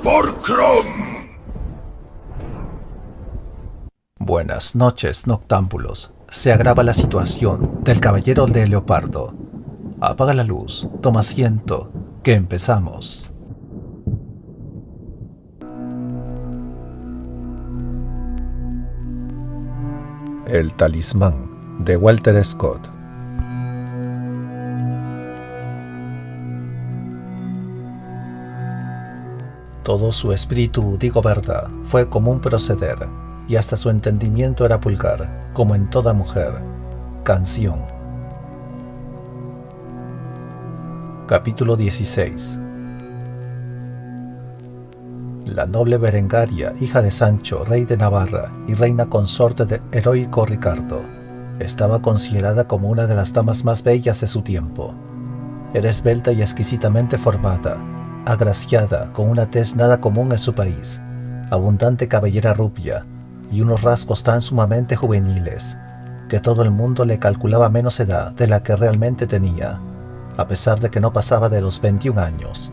¡Por Crom! Buenas noches, noctámbulos. Se agrava la situación del caballero de leopardo. Apaga la luz, toma asiento, que empezamos. El talismán de Walter Scott. Todo su espíritu, digo verdad, fue como un proceder, y hasta su entendimiento era pulgar, como en toda mujer. Canción. Capítulo 16. La noble Berengaria, hija de Sancho, rey de Navarra y reina consorte del heroico Ricardo, estaba considerada como una de las damas más bellas de su tiempo. Era esbelta y exquisitamente formada, agraciada, con una tez nada común en su país, abundante cabellera rubia y unos rasgos tan sumamente juveniles que todo el mundo le calculaba menos edad de la que realmente tenía, a pesar de que no pasaba de los 21 años.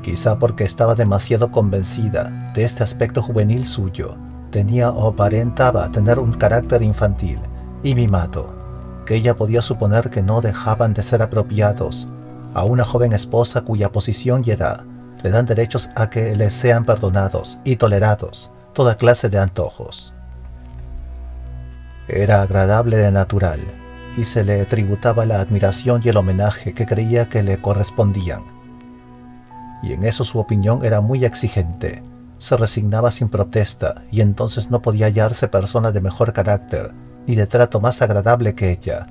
Quizá porque estaba demasiado convencida de este aspecto juvenil suyo, tenía o aparentaba tener un carácter infantil y mimado, que ella podía suponer que no dejaban de ser apropiados a una joven esposa cuya posición y edad le dan derechos a que le sean perdonados y tolerados toda clase de antojos. Era agradable de natural, y se le tributaba la admiración y el homenaje que creía que le correspondían. Y en eso su opinión era muy exigente. Se resignaba sin protesta, y entonces no podía hallarse persona de mejor carácter ni de trato más agradable que ella.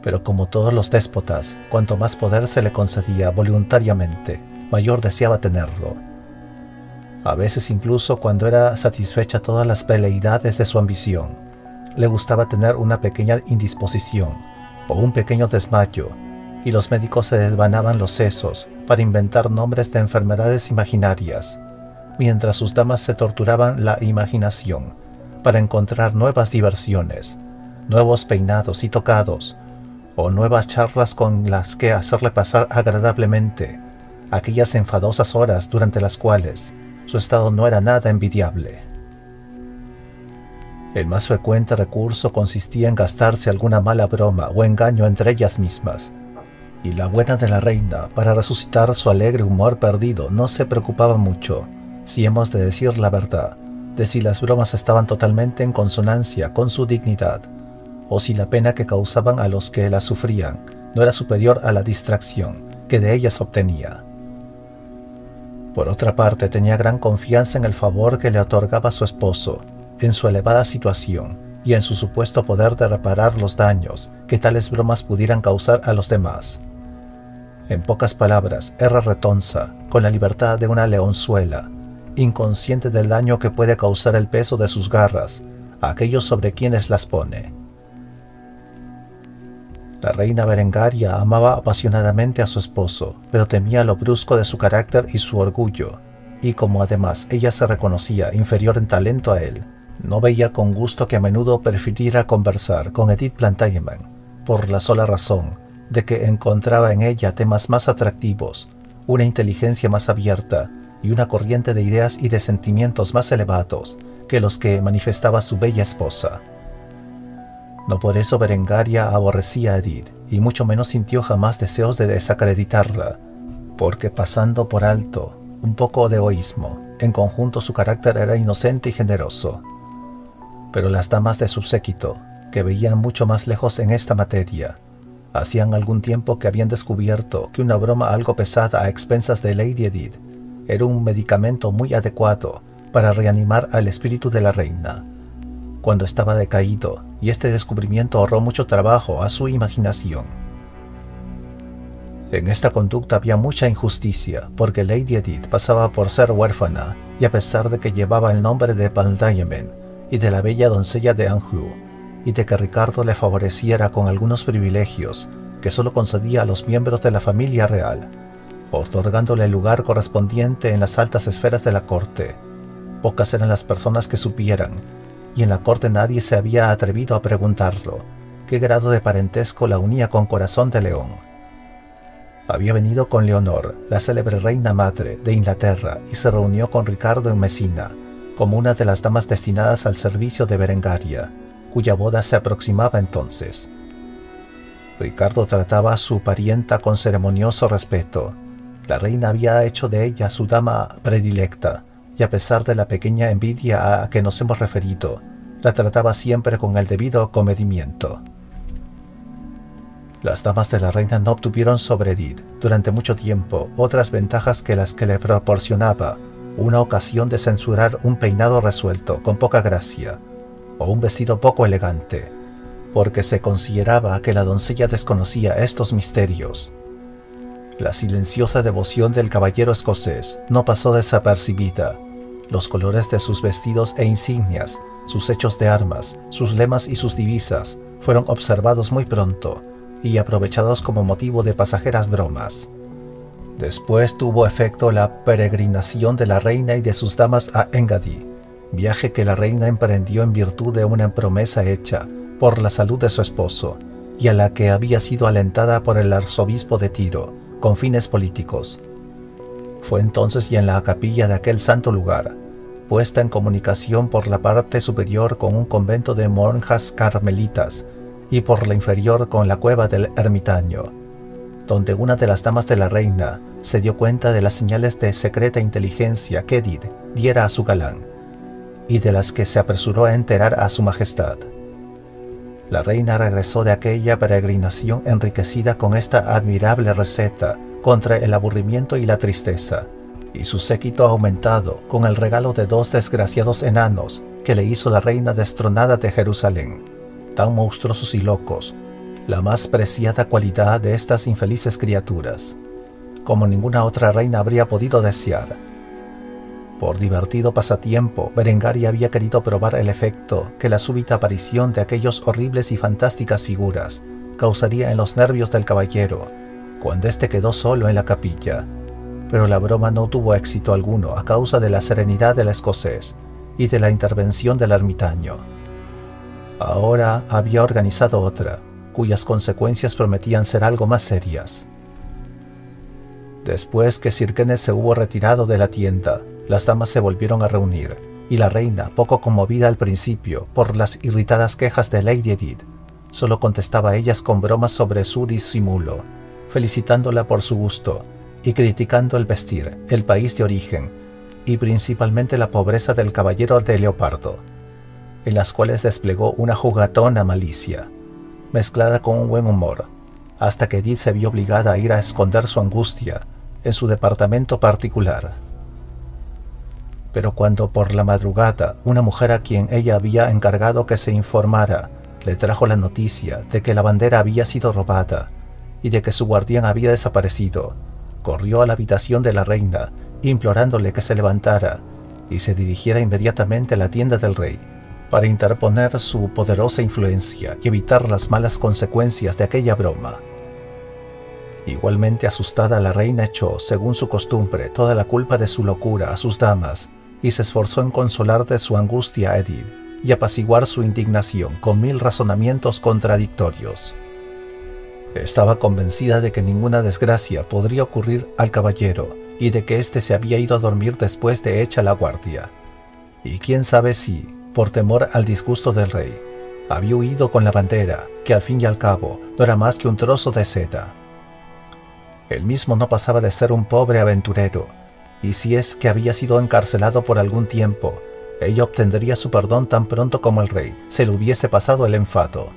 Pero como todos los déspotas, cuanto más poder se le concedía voluntariamente, mayor deseaba tenerlo. A veces incluso cuando era satisfecha todas las veleidades de su ambición, le gustaba tener una pequeña indisposición o un pequeño desmayo, y los médicos se desvanaban los sesos para inventar nombres de enfermedades imaginarias, mientras sus damas se torturaban la imaginación para encontrar nuevas diversiones, nuevos peinados y tocados, o nuevas charlas con las que hacerle pasar agradablemente aquellas enfadosas horas durante las cuales su estado no era nada envidiable. El más frecuente recurso consistía en gastarse alguna mala broma o engaño entre ellas mismas, y la buena de la reina, para resucitar su alegre humor perdido, no se preocupaba mucho, si hemos de decir la verdad, de si las bromas estaban totalmente en consonancia con su dignidad, o si la pena que causaban a los que las sufrían no era superior a la distracción que de ellas obtenía. Por otra parte, tenía gran confianza en el favor que le otorgaba su esposo, en su elevada situación y en su supuesto poder de reparar los daños que tales bromas pudieran causar a los demás. En pocas palabras, era retonza, con la libertad de una leonzuela, inconsciente del daño que puede causar el peso de sus garras a aquellos sobre quienes las pone. La reina Berengaria amaba apasionadamente a su esposo, pero temía lo brusco de su carácter y su orgullo, y como además ella se reconocía inferior en talento a él, no veía con gusto que a menudo prefiriera conversar con Edith Plantagenet, por la sola razón de que encontraba en ella temas más atractivos, una inteligencia más abierta y una corriente de ideas y de sentimientos más elevados que los que manifestaba su bella esposa. No por eso Berengaria aborrecía a Edith, y mucho menos sintió jamás deseos de desacreditarla, porque pasando por alto un poco de egoísmo, en conjunto su carácter era inocente y generoso. Pero las damas de su séquito, que veían mucho más lejos en esta materia, hacían algún tiempo que habían descubierto que una broma algo pesada a expensas de Lady Edith era un medicamento muy adecuado para reanimar al espíritu de la reina, cuando estaba decaído, y este descubrimiento ahorró mucho trabajo a su imaginación. En esta conducta había mucha injusticia, porque Lady Edith pasaba por ser huérfana, y a pesar de que llevaba el nombre de Plantagenet y de la bella doncella de Anjou, y de que Ricardo le favoreciera con algunos privilegios que sólo concedía a los miembros de la familia real, otorgándole el lugar correspondiente en las altas esferas de la corte, pocas eran las personas que supieran, y en la corte nadie se había atrevido a preguntarlo, qué grado de parentesco la unía con Corazón de León. Había venido con Leonor, la célebre reina madre de Inglaterra, y se reunió con Ricardo en Mesina, como una de las damas destinadas al servicio de Berengaria, cuya boda se aproximaba entonces. Ricardo trataba a su parienta con ceremonioso respeto. La reina había hecho de ella su dama predilecta, y a pesar de la pequeña envidia a que nos hemos referido, la trataba siempre con el debido comedimiento. Las damas de la reina no obtuvieron sobre Edith durante mucho tiempo otras ventajas que las que le proporcionaba una ocasión de censurar un peinado resuelto con poca gracia, o un vestido poco elegante, porque se consideraba que la doncella desconocía estos misterios. La silenciosa devoción del caballero escocés no pasó desapercibida. Los colores de sus vestidos e insignias, sus hechos de armas, sus lemas y sus divisas fueron observados muy pronto y aprovechados como motivo de pasajeras bromas. Después tuvo efecto la peregrinación de la reina y de sus damas a Engadí, viaje que la reina emprendió en virtud de una promesa hecha por la salud de su esposo, y a la que había sido alentada por el arzobispo de Tiro, con fines políticos. Fue entonces y en la capilla de aquel santo lugar, puesta en comunicación por la parte superior con un convento de monjas carmelitas y por la inferior con la cueva del ermitaño, donde una de las damas de la reina se dio cuenta de las señales de secreta inteligencia que Edith diera a su galán, y de las que se apresuró a enterar a su majestad. La reina regresó de aquella peregrinación enriquecida con esta admirable receta contra el aburrimiento y la tristeza, y su séquito aumentado con el regalo de 2 desgraciados enanos que le hizo la reina destronada de Jerusalén, tan monstruosos y locos, la más preciada cualidad de estas infelices criaturas, como ninguna otra reina habría podido desear. Por divertido pasatiempo, Berengaria había querido probar el efecto que la súbita aparición de aquellos horribles y fantásticas figuras causaría en los nervios del caballero, cuando éste quedó solo en la capilla. Pero la broma no tuvo éxito alguno a causa de la serenidad del escocés y de la intervención del ermitaño. Ahora había organizado otra, cuyas consecuencias prometían ser algo más serias. Después que Sir Kenneth se hubo retirado de la tienda, las damas se volvieron a reunir, y la reina, poco conmovida al principio por las irritadas quejas de Lady Edith, solo contestaba a ellas con bromas sobre su disimulo, felicitándola por su gusto y criticando el vestir, el país de origen y principalmente la pobreza del caballero de leopardo, en las cuales desplegó una juguetona malicia, mezclada con un buen humor, hasta que Edith se vio obligada a ir a esconder su angustia en su departamento particular. Pero cuando por la madrugada una mujer a quien ella había encargado que se informara le trajo la noticia de que la bandera había sido robada y de que su guardián había desaparecido, corrió a la habitación de la reina implorándole que se levantara y se dirigiera inmediatamente a la tienda del rey para interponer su poderosa influencia y evitar las malas consecuencias de aquella broma. Igualmente asustada, la reina echó, según su costumbre, toda la culpa de su locura a sus damas y se esforzó en consolar de su angustia a Edith y apaciguar su indignación con 1000 razonamientos contradictorios. Estaba convencida de que ninguna desgracia podría ocurrir al caballero y de que éste se había ido a dormir después de hecha la guardia. Y quién sabe si, por temor al disgusto del rey, había huido con la bandera, que al fin y al cabo no era más que un trozo de seda. Él mismo no pasaba de ser un pobre aventurero, y si es que había sido encarcelado por algún tiempo, ella obtendría su perdón tan pronto como el rey se le hubiese pasado el enfado.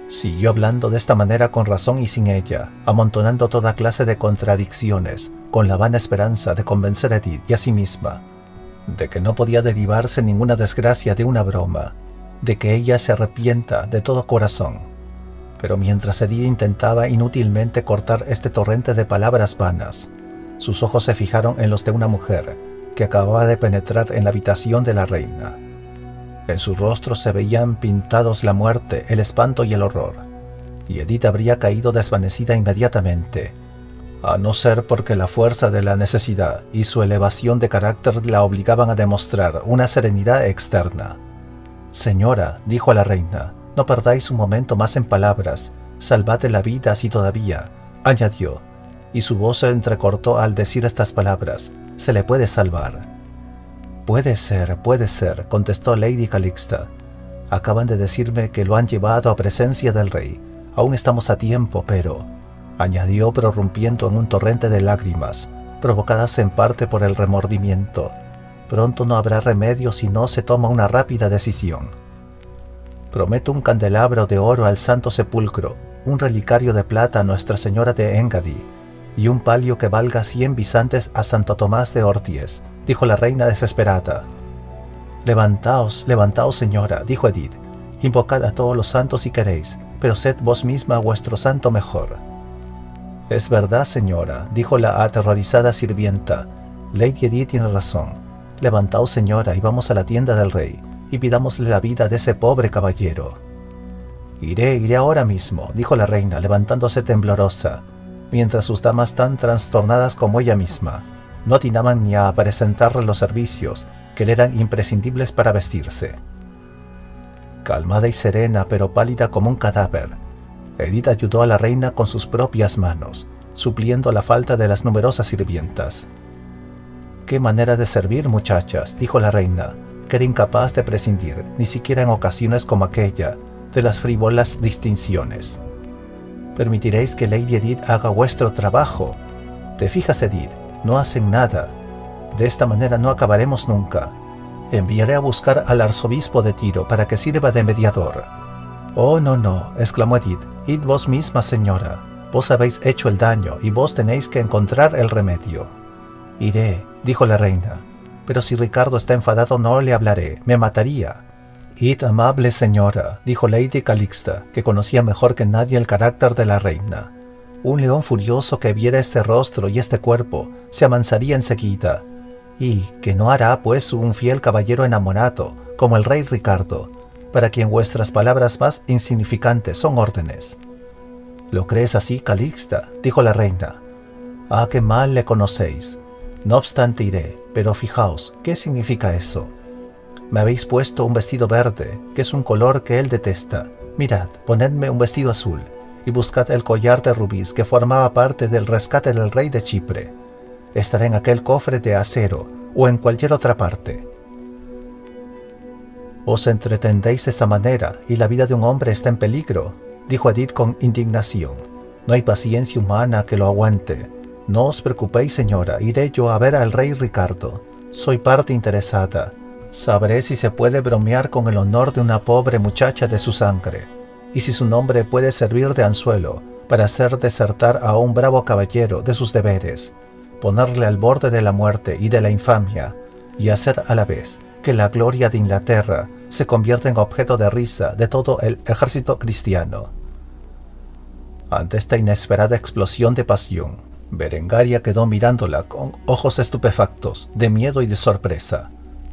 Siguió hablando de esta manera con razón y sin ella, amontonando toda clase de contradicciones, con la vana esperanza de convencer a Edith y a sí misma de que no podía derivarse ninguna desgracia de una broma, de que ella se arrepienta de todo corazón. Pero mientras Edith intentaba inútilmente cortar este torrente de palabras vanas, sus ojos se fijaron en los de una mujer que acababa de penetrar en la habitación de la reina. En su rostro se veían pintados la muerte, el espanto y el horror, y Edith habría caído desvanecida inmediatamente, a no ser porque la fuerza de la necesidad y su elevación de carácter la obligaban a demostrar una serenidad externa. «Señora», dijo a la reina, «no perdáis un momento más en palabras, salvad la vida si todavía, añadió, y su voz se entrecortó al decir estas palabras. «Se le puede salvar». Puede ser, contestó Lady Calixta. Acaban de decirme que lo han llevado a presencia del rey. Aún estamos a tiempo, pero, añadió prorrumpiendo en un torrente de lágrimas, provocadas en parte por el remordimiento, pronto no habrá remedio si no se toma una rápida decisión. Prometo un candelabro de oro al Santo Sepulcro, un relicario de plata a Nuestra Señora de Engaddi, y un palio que valga 100 bisantes a Santo Tomás de Orties, dijo la reina desesperada. Levantaos, señora, dijo Edith, invocad a todos los santos si queréis, pero sed vos misma vuestro santo mejor. Es verdad, señora, dijo la aterrorizada sirvienta. Lady Edith tiene razón. Levantaos, señora, y vamos a la tienda del rey, y pidámosle la vida de ese pobre caballero. Iré ahora mismo, dijo la reina, levantándose temblorosa, mientras sus damas tan trastornadas como ella misma no atinaban ni a presentarle los servicios que le eran imprescindibles para vestirse. Calmada y serena, pero pálida como un cadáver, Edith ayudó a la reina con sus propias manos, supliendo la falta de las numerosas sirvientas. «Qué manera de servir, muchachas», dijo la reina, que era incapaz de prescindir, ni siquiera en ocasiones como aquella, de las frívolas distinciones. «Permitiréis que Lady Edith haga vuestro trabajo. ¿Te fijas, Edith? No hacen nada. De esta manera no acabaremos nunca. Enviaré a buscar al arzobispo de Tiro para que sirva de mediador». «Oh, no», exclamó Edith. «Id vos misma, señora. Vos habéis hecho el daño y vos tenéis que encontrar el remedio». «Iré», dijo la reina. «Pero si Ricardo está enfadado no le hablaré. Me mataría». «Id, amable señora», dijo Lady Calixta, que conocía mejor que nadie el carácter de la reina. «Un león furioso que viera este rostro y este cuerpo se amansaría enseguida. Y que no hará, pues, un fiel caballero enamorado, como el rey Ricardo, para quien vuestras palabras más insignificantes son órdenes». «¿Lo crees así, Calixta?», dijo la reina. «Ah, qué mal le conocéis. No obstante iré, pero fijaos, ¿qué significa eso? Me habéis puesto un vestido verde, que es un color que él detesta. Mirad, ponedme un vestido azul, y buscad el collar de rubíes que formaba parte del rescate del rey de Chipre. Estará en aquel cofre de acero, o en cualquier otra parte». «Os entretendéis de esta manera, y la vida de un hombre está en peligro», dijo Edith con indignación. «No hay paciencia humana que lo aguante. No os preocupéis, señora, iré yo a ver al rey Ricardo. Soy parte interesada. Sabré si se puede bromear con el honor de una pobre muchacha de su sangre, y si su nombre puede servir de anzuelo para hacer desertar a un bravo caballero de sus deberes, ponerle al borde de la muerte y de la infamia, y hacer a la vez que la gloria de Inglaterra se convierta en objeto de risa de todo el ejército cristiano». Ante esta inesperada explosión de pasión, Berengaria quedó mirándola con ojos estupefactos, de miedo y de sorpresa.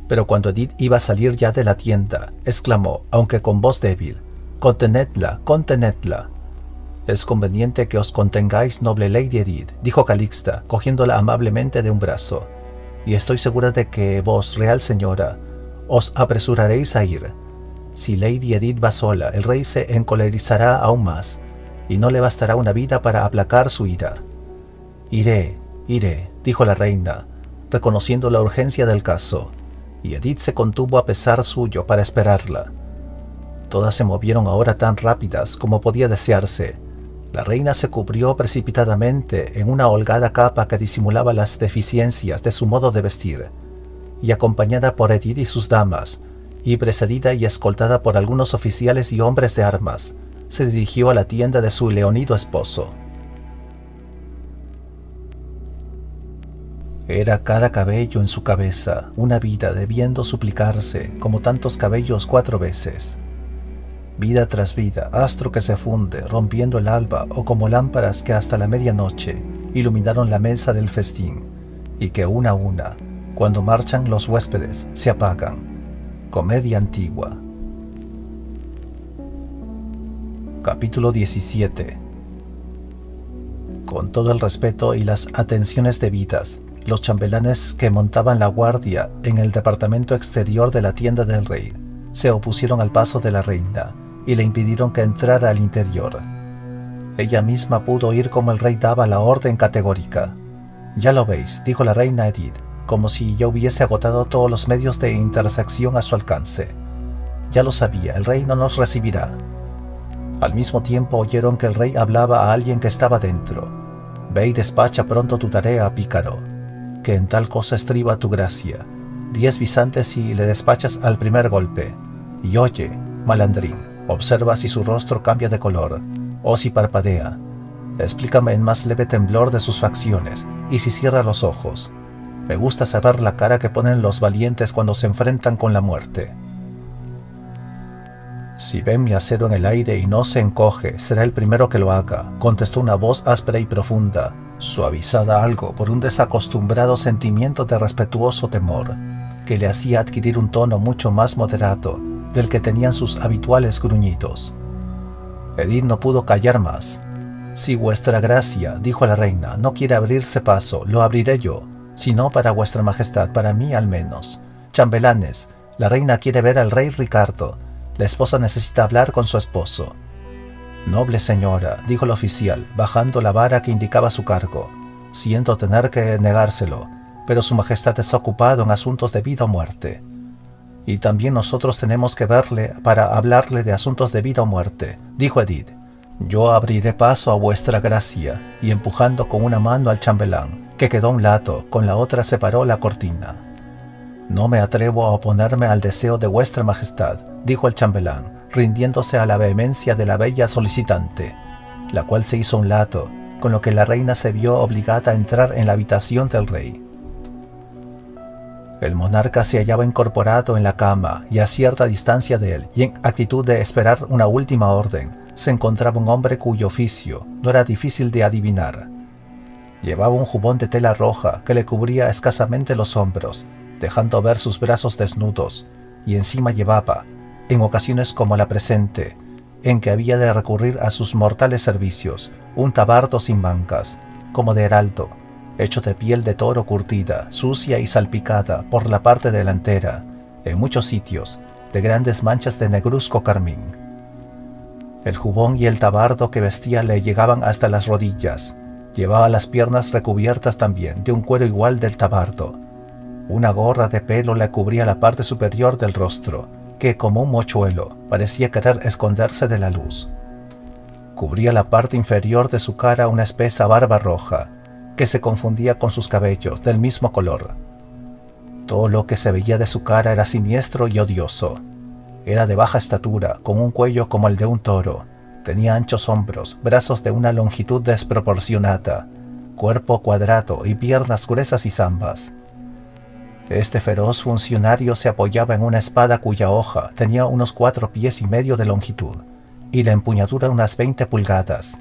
Pero cuando Edith iba a salir ya de la tienda, exclamó, aunque con voz débil: «Contenedla, contenedla». «Es conveniente que os contengáis, noble Lady Edith», dijo Calixta, cogiéndola amablemente de un brazo. «Y estoy segura de que vos, real señora, os apresuraréis a ir. Si Lady Edith va sola, el rey se encolerizará aún más, y no le bastará una vida para aplacar su ira». «Iré», dijo la reina, reconociendo la urgencia del caso, y Edith se contuvo a pesar suyo para esperarla. Todas se movieron ahora tan rápidas como podía desearse. La reina se cubrió precipitadamente en una holgada capa que disimulaba las deficiencias de su modo de vestir, y acompañada por Edith y sus damas, y precedida y escoltada por algunos oficiales y hombres de armas, se dirigió a la tienda de su leonido esposo. Era cada cabello en su cabeza una vida debiendo suplicarse como tantos cabellos 4 veces. Vida tras vida, astro que se funde, rompiendo el alba, o como lámparas que hasta la medianoche iluminaron la mesa del festín, y que una a una, cuando marchan los huéspedes, se apagan. Comedia antigua. Capítulo 17. Con todo el respeto y las atenciones debidas, los chambelanes que montaban la guardia en el departamento exterior de la tienda del rey se opusieron al paso de la reina y le impidieron que entrara al interior. Ella misma pudo oír cómo el rey daba la orden categórica. «Ya lo veis», dijo la reina Edith, como si ya hubiese agotado todos los medios de intersección a su alcance. «Ya lo sabía, el rey no nos recibirá». Al mismo tiempo oyeron que el rey hablaba a alguien que estaba dentro. «Ve y despacha pronto tu tarea, pícaro, que en tal cosa estriba tu gracia. 10 bisantes si le despachas al primer golpe. Y oye, malandrín, observa si su rostro cambia de color, o si parpadea. Explícame en más leve temblor de sus facciones, y si cierra los ojos. Me gusta saber la cara que ponen los valientes cuando se enfrentan con la muerte». «Si ven mi acero en el aire y no se encoge, será el primero que lo haga», contestó una voz áspera y profunda, suavizada algo por un desacostumbrado sentimiento de respetuoso temor, que le hacía adquirir un tono mucho más moderado del que tenían sus habituales gruñidos. Edith no pudo callar más. «Si vuestra gracia», dijo la reina, «no quiere abrirse paso, lo abriré yo, si no para vuestra majestad, para mí al menos. Chambelanes, la reina quiere ver al rey Ricardo. La esposa necesita hablar con su esposo». «Noble señora», dijo el oficial, bajando la vara que indicaba su cargo, «siento tener que negárselo, pero su majestad está ocupado en asuntos de vida o muerte. Y también nosotros tenemos que verle para hablarle de asuntos de vida o muerte», dijo Edith. «Yo abriré paso a vuestra gracia», y empujando con una mano al chambelán, que quedó a un lado, con la otra separó la cortina. «No me atrevo a oponerme al deseo de vuestra majestad», dijo el chambelán, rindiéndose a la vehemencia de la bella solicitante, la cual se hizo a un lado, con lo que la reina se vio obligada a entrar en la habitación del rey. El monarca se hallaba incorporado en la cama, y a cierta distancia de él, y en actitud de esperar una última orden, se encontraba un hombre cuyo oficio no era difícil de adivinar. Llevaba un jubón de tela roja que le cubría escasamente los hombros, dejando ver sus brazos desnudos, y encima llevaba, en ocasiones como la presente, en que había de recurrir a sus mortales servicios, un tabardo sin mangas, como de heraldo, hecho de piel de toro curtida, sucia y salpicada por la parte delantera, en muchos sitios, de grandes manchas de negruzco carmín. El jubón y el tabardo que vestía le llegaban hasta las rodillas. Llevaba las piernas recubiertas también de un cuero igual del tabardo. Una gorra de pelo le cubría la parte superior del rostro, que como un mochuelo parecía querer esconderse de la luz. Cubría la parte inferior de su cara una espesa barba roja, que se confundía con sus cabellos del mismo color. Todo lo que se veía de su cara era siniestro y odioso. Era de baja estatura, con un cuello como el de un toro. Tenía anchos hombros, brazos de una longitud desproporcionada, cuerpo cuadrado y piernas gruesas y zambas. Este feroz funcionario se apoyaba en una espada cuya hoja tenía unos 4 pies y medio de longitud, y la empuñadura unas 20 pulgadas.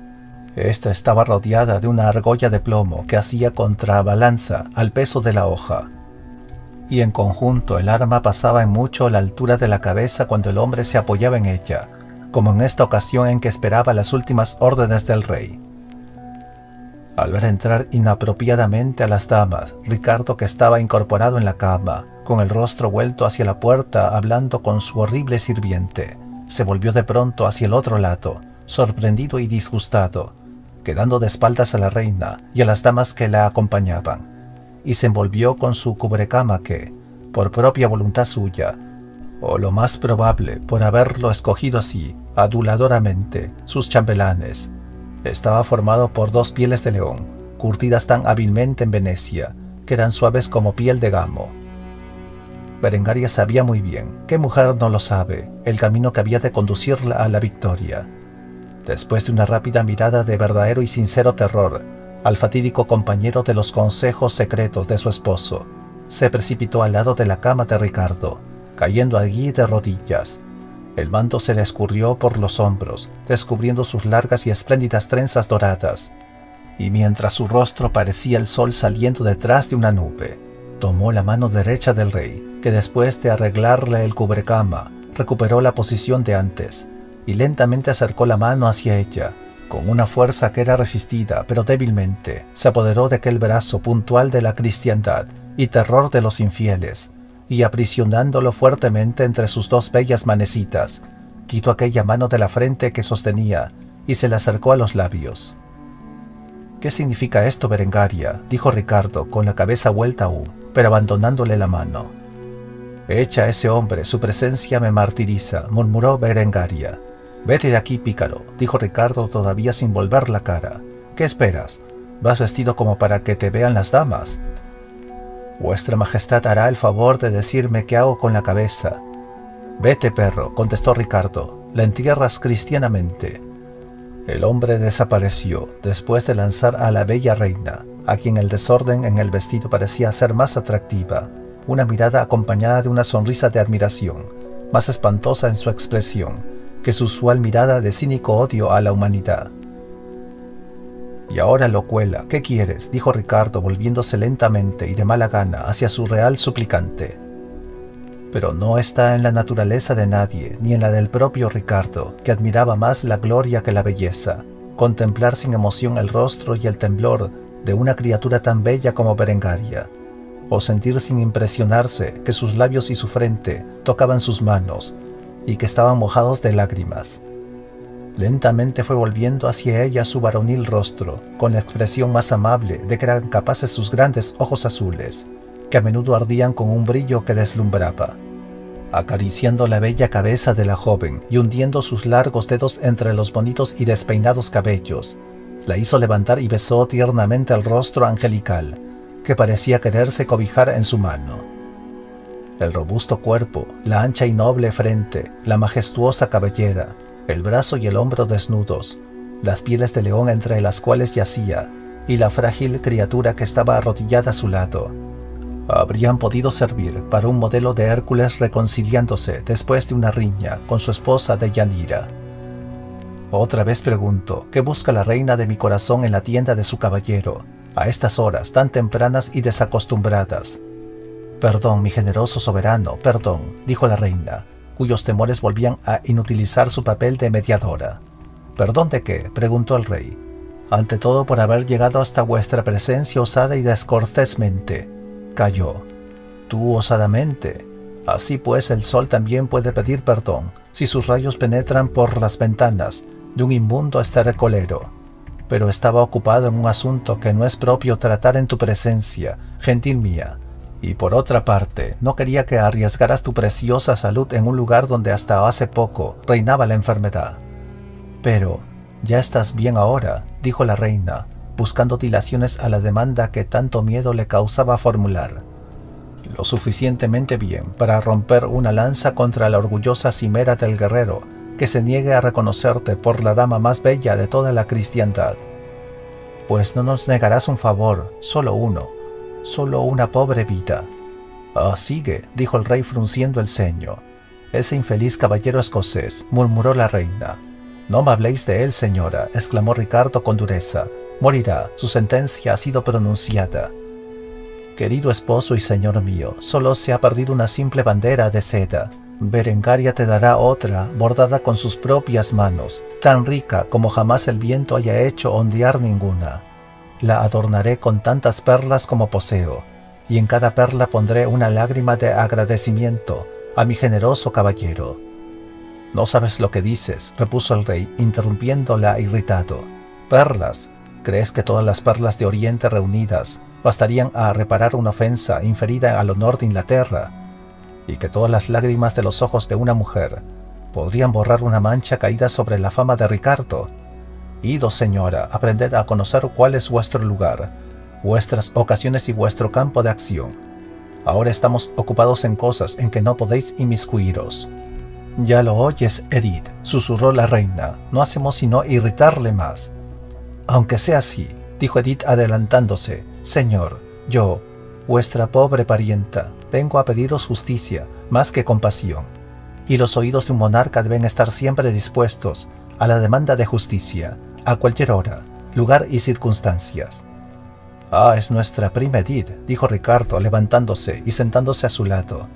Esta estaba rodeada de una argolla de plomo que hacía contrabalanza al peso de la hoja. Y en conjunto el arma pasaba en mucho la altura de la cabeza cuando el hombre se apoyaba en ella, como en esta ocasión en que esperaba las últimas órdenes del rey. Al ver entrar inapropiadamente a las damas, Ricardo, que estaba incorporado en la cama, con el rostro vuelto hacia la puerta hablando con su horrible sirviente, se volvió de pronto hacia el otro lado, sorprendido y disgustado, quedando de espaldas a la reina y a las damas que la acompañaban, y se envolvió con su cubrecama que, por propia voluntad suya, o lo más probable por haberlo escogido así, aduladoramente, sus chambelanes, estaba formado por 2 pieles de león, curtidas tan hábilmente en Venecia, que eran suaves como piel de gamo. Berengaria sabía muy bien, ¿qué mujer no lo sabe?, el camino que había de conducirla a la victoria. Después de una rápida mirada de verdadero y sincero terror al fatídico compañero de los consejos secretos de su esposo, se precipitó al lado de la cama de Ricardo, cayendo allí de rodillas. El manto se le escurrió por los hombros, descubriendo sus largas y espléndidas trenzas doradas, y mientras su rostro parecía el sol saliendo detrás de una nube, tomó la mano derecha del rey, que después de arreglarle el cubrecama, recuperó la posición de antes, y lentamente acercó la mano hacia ella. Con una fuerza que era resistida, pero débilmente, se apoderó de aquel brazo puntual de la cristiandad y terror de los infieles, y aprisionándolo fuertemente entre sus 2 bellas manecitas, quitó aquella mano de la frente que sostenía y se le acercó a los labios. «¿Qué significa esto, Berengaria?», dijo Ricardo, con la cabeza vuelta aún, pero abandonándole la mano. «Echa a ese hombre, su presencia me martiriza», murmuró Berengaria. «Vete de aquí, pícaro», dijo Ricardo todavía sin volver la cara. «¿Qué esperas? ¿Vas vestido como para que te vean las damas?» «Vuestra Majestad hará el favor de decirme qué hago con la cabeza». «Vete, perro», contestó Ricardo, «la entierras cristianamente». El hombre desapareció después de lanzar a la bella reina, a quien el desorden en el vestido parecía hacer más atractiva, una mirada acompañada de una sonrisa de admiración, más espantosa en su expresión que su usual mirada de cínico odio a la humanidad. «Y ahora, locuela, ¿qué quieres?», dijo Ricardo, volviéndose lentamente y de mala gana hacia su real suplicante. Pero no está en la naturaleza de nadie, ni en la del propio Ricardo, que admiraba más la gloria que la belleza, contemplar sin emoción el rostro y el temblor de una criatura tan bella como Berengaria, o sentir sin impresionarse que sus labios y su frente tocaban sus manos, y que estaban mojados de lágrimas. Lentamente fue volviendo hacia ella su varonil rostro, con la expresión más amable de que eran capaces sus grandes ojos azules, que a menudo ardían con un brillo que deslumbraba. Acariciando la bella cabeza de la joven y hundiendo sus largos dedos entre los bonitos y despeinados cabellos, la hizo levantar y besó tiernamente el rostro angelical, que parecía quererse cobijar en su mano. El robusto cuerpo, la ancha y noble frente, la majestuosa cabellera, el brazo y el hombro desnudos, las pieles de león entre las cuales yacía, y la frágil criatura que estaba arrodillada a su lado, habrían podido servir para un modelo de Hércules reconciliándose después de una riña con su esposa Deyanira. Otra vez pregunto, ¿qué busca la reina de mi corazón en la tienda de su caballero, a estas horas tan tempranas y desacostumbradas? «Perdón, mi generoso soberano, perdón», dijo la reina, cuyos temores volvían a inutilizar su papel de mediadora. «¿Perdón de qué?», preguntó el rey. «Ante todo por haber llegado hasta vuestra presencia osada y descortésmente». Calló. «Tú osadamente. Así pues el sol también puede pedir perdón, si sus rayos penetran por las ventanas de un inmundo estercolero. Pero estaba ocupado en un asunto que no es propio tratar en tu presencia, gentil mía. Y por otra parte, no quería que arriesgaras tu preciosa salud en un lugar donde hasta hace poco reinaba la enfermedad». «Pero ya estás bien ahora», dijo la reina, buscando dilaciones a la demanda que tanto miedo le causaba formular. «Lo suficientemente bien para romper una lanza contra la orgullosa cimera del guerrero que se niegue a reconocerte por la dama más bella de toda la cristiandad». «Pues no nos negarás un favor, solo uno, solo una pobre vida». «Ah, sigue», dijo el rey frunciendo el ceño. «Ese infeliz caballero escocés», murmuró la reina. «No me habléis de él, señora», exclamó Ricardo con dureza. «Morirá, su sentencia ha sido pronunciada». «Querido esposo y señor mío, solo se ha perdido una simple bandera de seda. Berengaria te dará otra, bordada con sus propias manos, tan rica como jamás el viento haya hecho ondear ninguna. La adornaré con tantas perlas como poseo, y en cada perla pondré una lágrima de agradecimiento a mi generoso caballero». «No sabes lo que dices», repuso el rey, interrumpiéndola irritado. «¿Perlas? ¿Crees que todas las perlas de Oriente reunidas bastarían a reparar una ofensa inferida al honor de Inglaterra? ¿Y que todas las lágrimas de los ojos de una mujer podrían borrar una mancha caída sobre la fama de Ricardo? Idos, señora, aprended a conocer cuál es vuestro lugar, vuestras ocasiones y vuestro campo de acción. Ahora estamos ocupados en cosas en que no podéis inmiscuiros». «Ya lo oyes, Edith», susurró la reina, «no hacemos sino irritarle más». «Aunque sea así», dijo Edith adelantándose, «señor, yo, vuestra pobre parienta, vengo a pediros justicia más que compasión, y los oídos de un monarca deben estar siempre dispuestos a la demanda de justicia, a cualquier hora, lugar y circunstancias». «Ah, es nuestra prima Edith», dijo Ricardo levantándose y sentándose a su lado,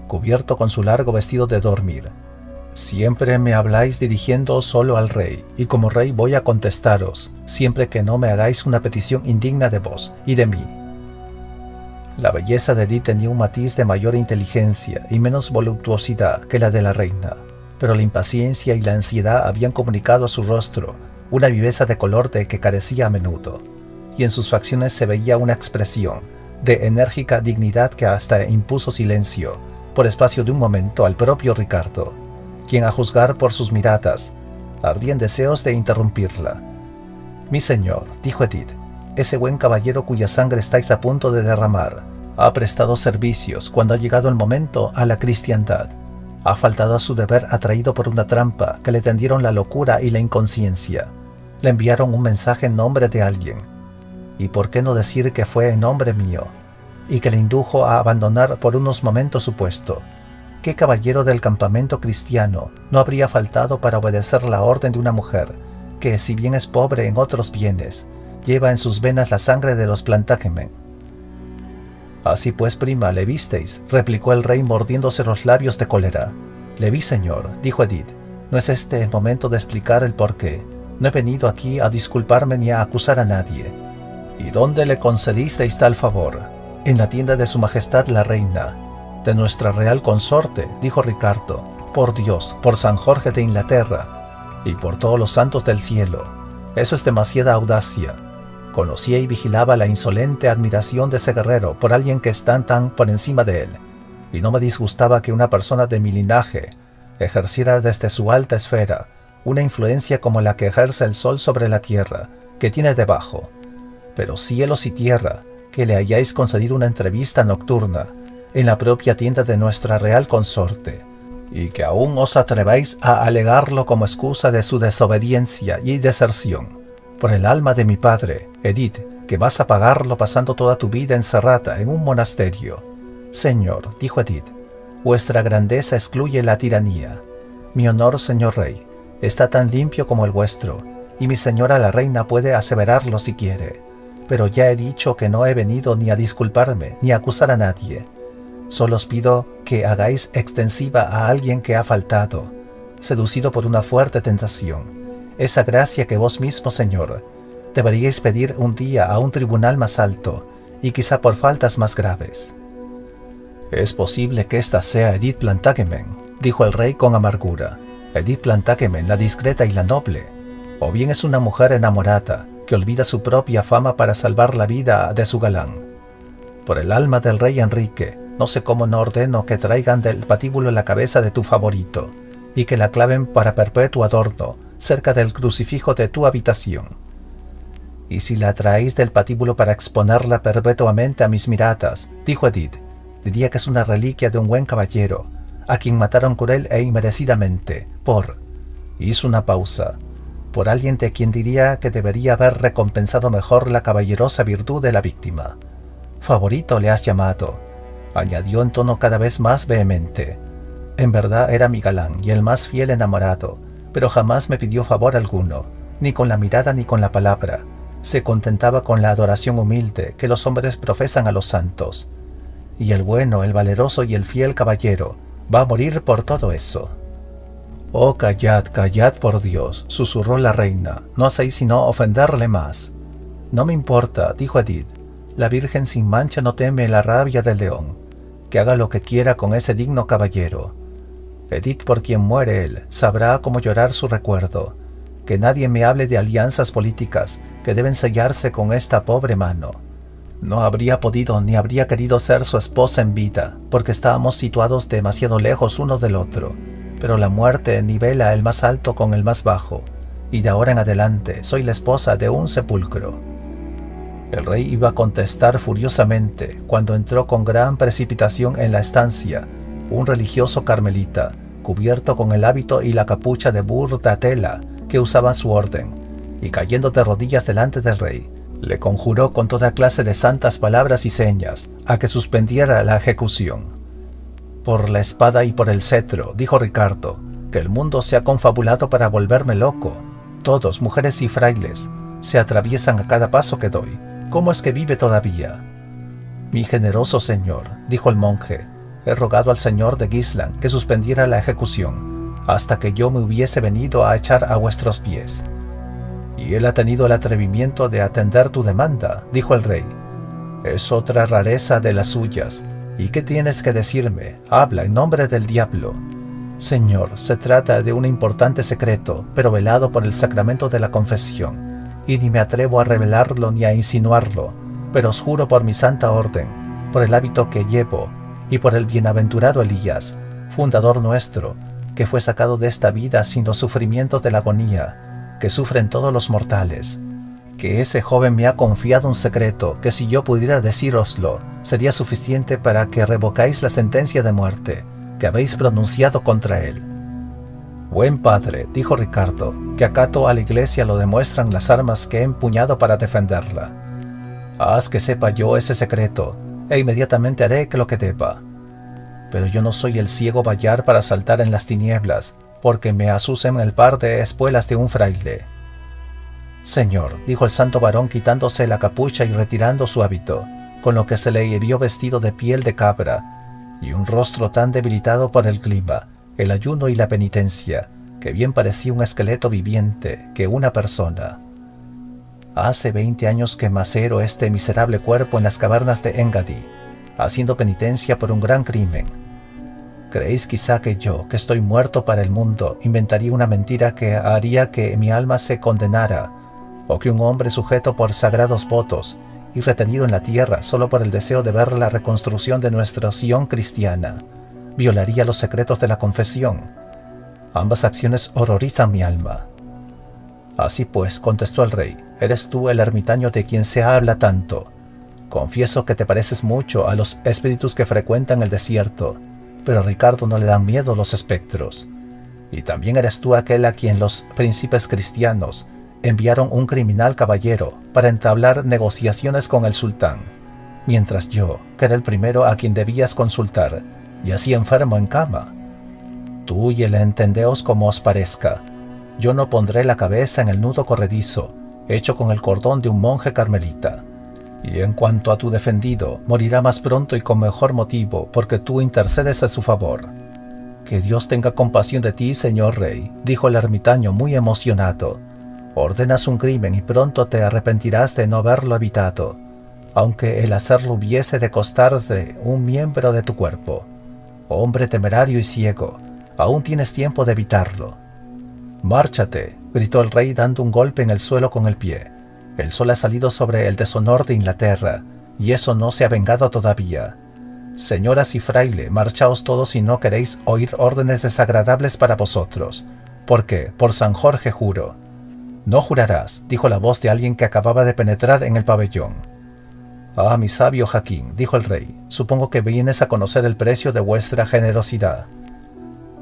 cubierto con su largo vestido de dormir. «Siempre me habláis dirigiéndoos solo al rey, y como rey voy a contestaros, siempre que no me hagáis una petición indigna de vos y de mí». La belleza de Edith tenía un matiz de mayor inteligencia y menos voluptuosidad que la de la reina. pero la impaciencia y la ansiedad habían comunicado a su rostro una viveza de color de que carecía a menudo, y en sus facciones se veía una expresión de enérgica dignidad que hasta impuso silencio, por espacio de un momento, al propio Ricardo, quien, a juzgar por sus miradas, ardía en deseos de interrumpirla. «Mi señor», dijo Edith, «ese buen caballero cuya sangre estáis a punto de derramar, ha prestado servicios cuando ha llegado el momento a la cristiandad. Ha faltado a su deber atraído por una trampa que le tendieron la locura y la inconsciencia. Le enviaron un mensaje en nombre de alguien. ¿Y por qué no decir que fue en nombre mío? Y que le indujo a abandonar por unos momentos su puesto. ¿Qué caballero del campamento cristiano no habría faltado para obedecer la orden de una mujer que, si bien es pobre en otros bienes, lleva en sus venas la sangre de los Plantagenet?» «Así pues, prima, le visteis», replicó el rey mordiéndose los labios de cólera. «Le vi, señor», dijo Edith. «No es este el momento de explicar el porqué. No he venido aquí a disculparme ni a acusar a nadie». «¿Y dónde le concedisteis tal favor?» «En la tienda de su majestad la reina». «De nuestra real consorte», dijo Ricardo. «Por Dios, por San Jorge de Inglaterra, y por todos los santos del cielo. Eso es demasiada audacia». Conocía y vigilaba la insolente admiración de ese guerrero por alguien que está tan por encima de él, y no me disgustaba que una persona de mi linaje ejerciera desde su alta esfera una influencia como la que ejerce el sol sobre la tierra que tiene debajo. Pero cielos y tierra, que le hayáis concedido una entrevista nocturna en la propia tienda de nuestra real consorte, y que aún os atreváis a alegarlo como excusa de su desobediencia y deserción. Por el alma de mi padre, Edith, que vas a pagarlo pasando toda tu vida encerrada en un monasterio». «Señor», dijo Edith, «vuestra grandeza excluye la tiranía. Mi honor, señor rey, está tan limpio como el vuestro, y mi señora la reina puede aseverarlo si quiere. Pero ya he dicho que no he venido ni a disculparme ni a acusar a nadie. Solo os pido que hagáis extensiva a alguien que ha faltado, seducido por una fuerte tentación, esa gracia que vos mismo, señor, deberíais pedir un día a un tribunal más alto, y quizá por faltas más graves». «Es posible que ésta sea Edith Plantagenet», dijo el rey con amargura. «Edith Plantagenet, la discreta y la noble. O bien es una mujer enamorada que olvida su propia fama para salvar la vida de su galán. Por el alma del rey Enrique, no sé cómo no ordeno que traigan del patíbulo la cabeza de tu favorito, y que la claven para perpetuo adorno cerca del crucifijo de tu habitación. Y si la traéis del patíbulo para exponerla perpetuamente a mis miradas», dijo Edith, «diría que es una reliquia de un buen caballero, a quien mataron cruel e inmerecidamente, hizo una pausa, «por alguien de quien diría que debería haber recompensado mejor la caballerosa virtud de la víctima. Favorito le has llamado», añadió en tono cada vez más vehemente. «En verdad era mi galán y el más fiel enamorado, pero jamás me pidió favor alguno, ni con la mirada ni con la palabra. Se contentaba con la adoración humilde que los hombres profesan a los santos. Y el bueno, el valeroso y el fiel caballero va a morir por todo eso». «Oh, callad, callad, por Dios», susurró la reina, «no hacéis sino ofenderle más». «No me importa», dijo Edith, «la Virgen sin mancha no teme la rabia del león. Que haga lo que quiera con ese digno caballero. Edith, por quien muere él, sabrá cómo llorar su recuerdo. Que nadie me hable de alianzas políticas que deben sellarse con esta pobre mano. No habría podido ni habría querido ser su esposa en vida, porque estábamos situados demasiado lejos uno del otro, pero la muerte nivela el más alto con el más bajo, y de ahora en adelante soy la esposa de un sepulcro». El rey iba a contestar furiosamente cuando entró con gran precipitación en la estancia un religioso carmelita, cubierto con el hábito y la capucha de burda tela que usaba su orden, y cayendo de rodillas delante del rey, le conjuró con toda clase de santas palabras y señas a que suspendiera la ejecución. «Por la espada y por el cetro», dijo Ricardo, «que el mundo se ha confabulado para volverme loco. Todos, mujeres y frailes, se atraviesan a cada paso que doy. ¿Cómo es que vive todavía?» «Mi generoso señor», dijo el monje, «he rogado al señor de Gisland que suspendiera la ejecución hasta que yo me hubiese venido a echar a vuestros pies». «Y él ha tenido el atrevimiento de atender tu demanda», dijo el rey. «Es otra rareza de las suyas. ¿Y qué tienes que decirme? Habla en nombre del diablo». Señor, se trata de un importante secreto, pero velado por el sacramento de la confesión, y ni me atrevo a revelarlo ni a insinuarlo, pero os juro por mi santa orden, por el hábito que llevo, y por el bienaventurado Elías, fundador nuestro, que fue sacado de esta vida sin los sufrimientos de la agonía, que sufren todos los mortales, que ese joven me ha confiado un secreto que si yo pudiera decíroslo, sería suficiente para que revocáis la sentencia de muerte que habéis pronunciado contra él. Buen padre, dijo Ricardo, que acato a la iglesia lo demuestran las armas que he empuñado para defenderla. Haz que sepa yo ese secreto, e inmediatamente haré que lo que deba. Pero yo no soy el ciego bayar para saltar en las tinieblas, porque me asusen el par de espuelas de un fraile. Señor, dijo el santo varón quitándose la capucha y retirando su hábito, con lo que se le vio vestido de piel de cabra, y un rostro tan debilitado por el clima, el ayuno y la penitencia, que bien parecía un esqueleto viviente que una persona. Hace 20 años que macero este miserable cuerpo en las cavernas de Engaddi, haciendo penitencia por un gran crimen. ¿Creéis quizá que yo, que estoy muerto para el mundo, inventaría una mentira que haría que mi alma se condenara, o que un hombre sujeto por sagrados votos y retenido en la tierra solo por el deseo de ver la reconstrucción de nuestra Sion cristiana, violaría los secretos de la confesión? Ambas acciones horrorizan mi alma. Así pues, contestó el rey, eres tú el ermitaño de quien se habla tanto. Confieso que te pareces mucho a los espíritus que frecuentan el desierto, pero a Ricardo no le dan miedo los espectros. Y también eres tú aquel a quien los príncipes cristianos enviaron un criminal caballero para entablar negociaciones con el sultán, mientras yo, que era el primero a quien debías consultar, yací enfermo en cama. Tú y él entendeos como os parezca. Yo no pondré la cabeza en el nudo corredizo, hecho con el cordón de un monje carmelita. Y en cuanto a tu defendido, morirá más pronto y con mejor motivo, porque tú intercedes a su favor. Que Dios tenga compasión de ti, señor rey, dijo el ermitaño muy emocionado. Ordenas un crimen y pronto te arrepentirás de no haberlo evitado, aunque el hacerlo hubiese de costarte un miembro de tu cuerpo. Hombre temerario y ciego, aún tienes tiempo de evitarlo. Márchate, gritó el rey dando un golpe en el suelo con el pie. El sol ha salido sobre el deshonor de Inglaterra, y eso no se ha vengado todavía. Señoras y fraile, marchaos todos si no queréis oír órdenes desagradables para vosotros, porque, por San Jorge juro. No jurarás, dijo la voz de alguien que acababa de penetrar en el pabellón. Ah, mi sabio Jaquín, dijo el rey, supongo que vienes a conocer el precio de vuestra generosidad.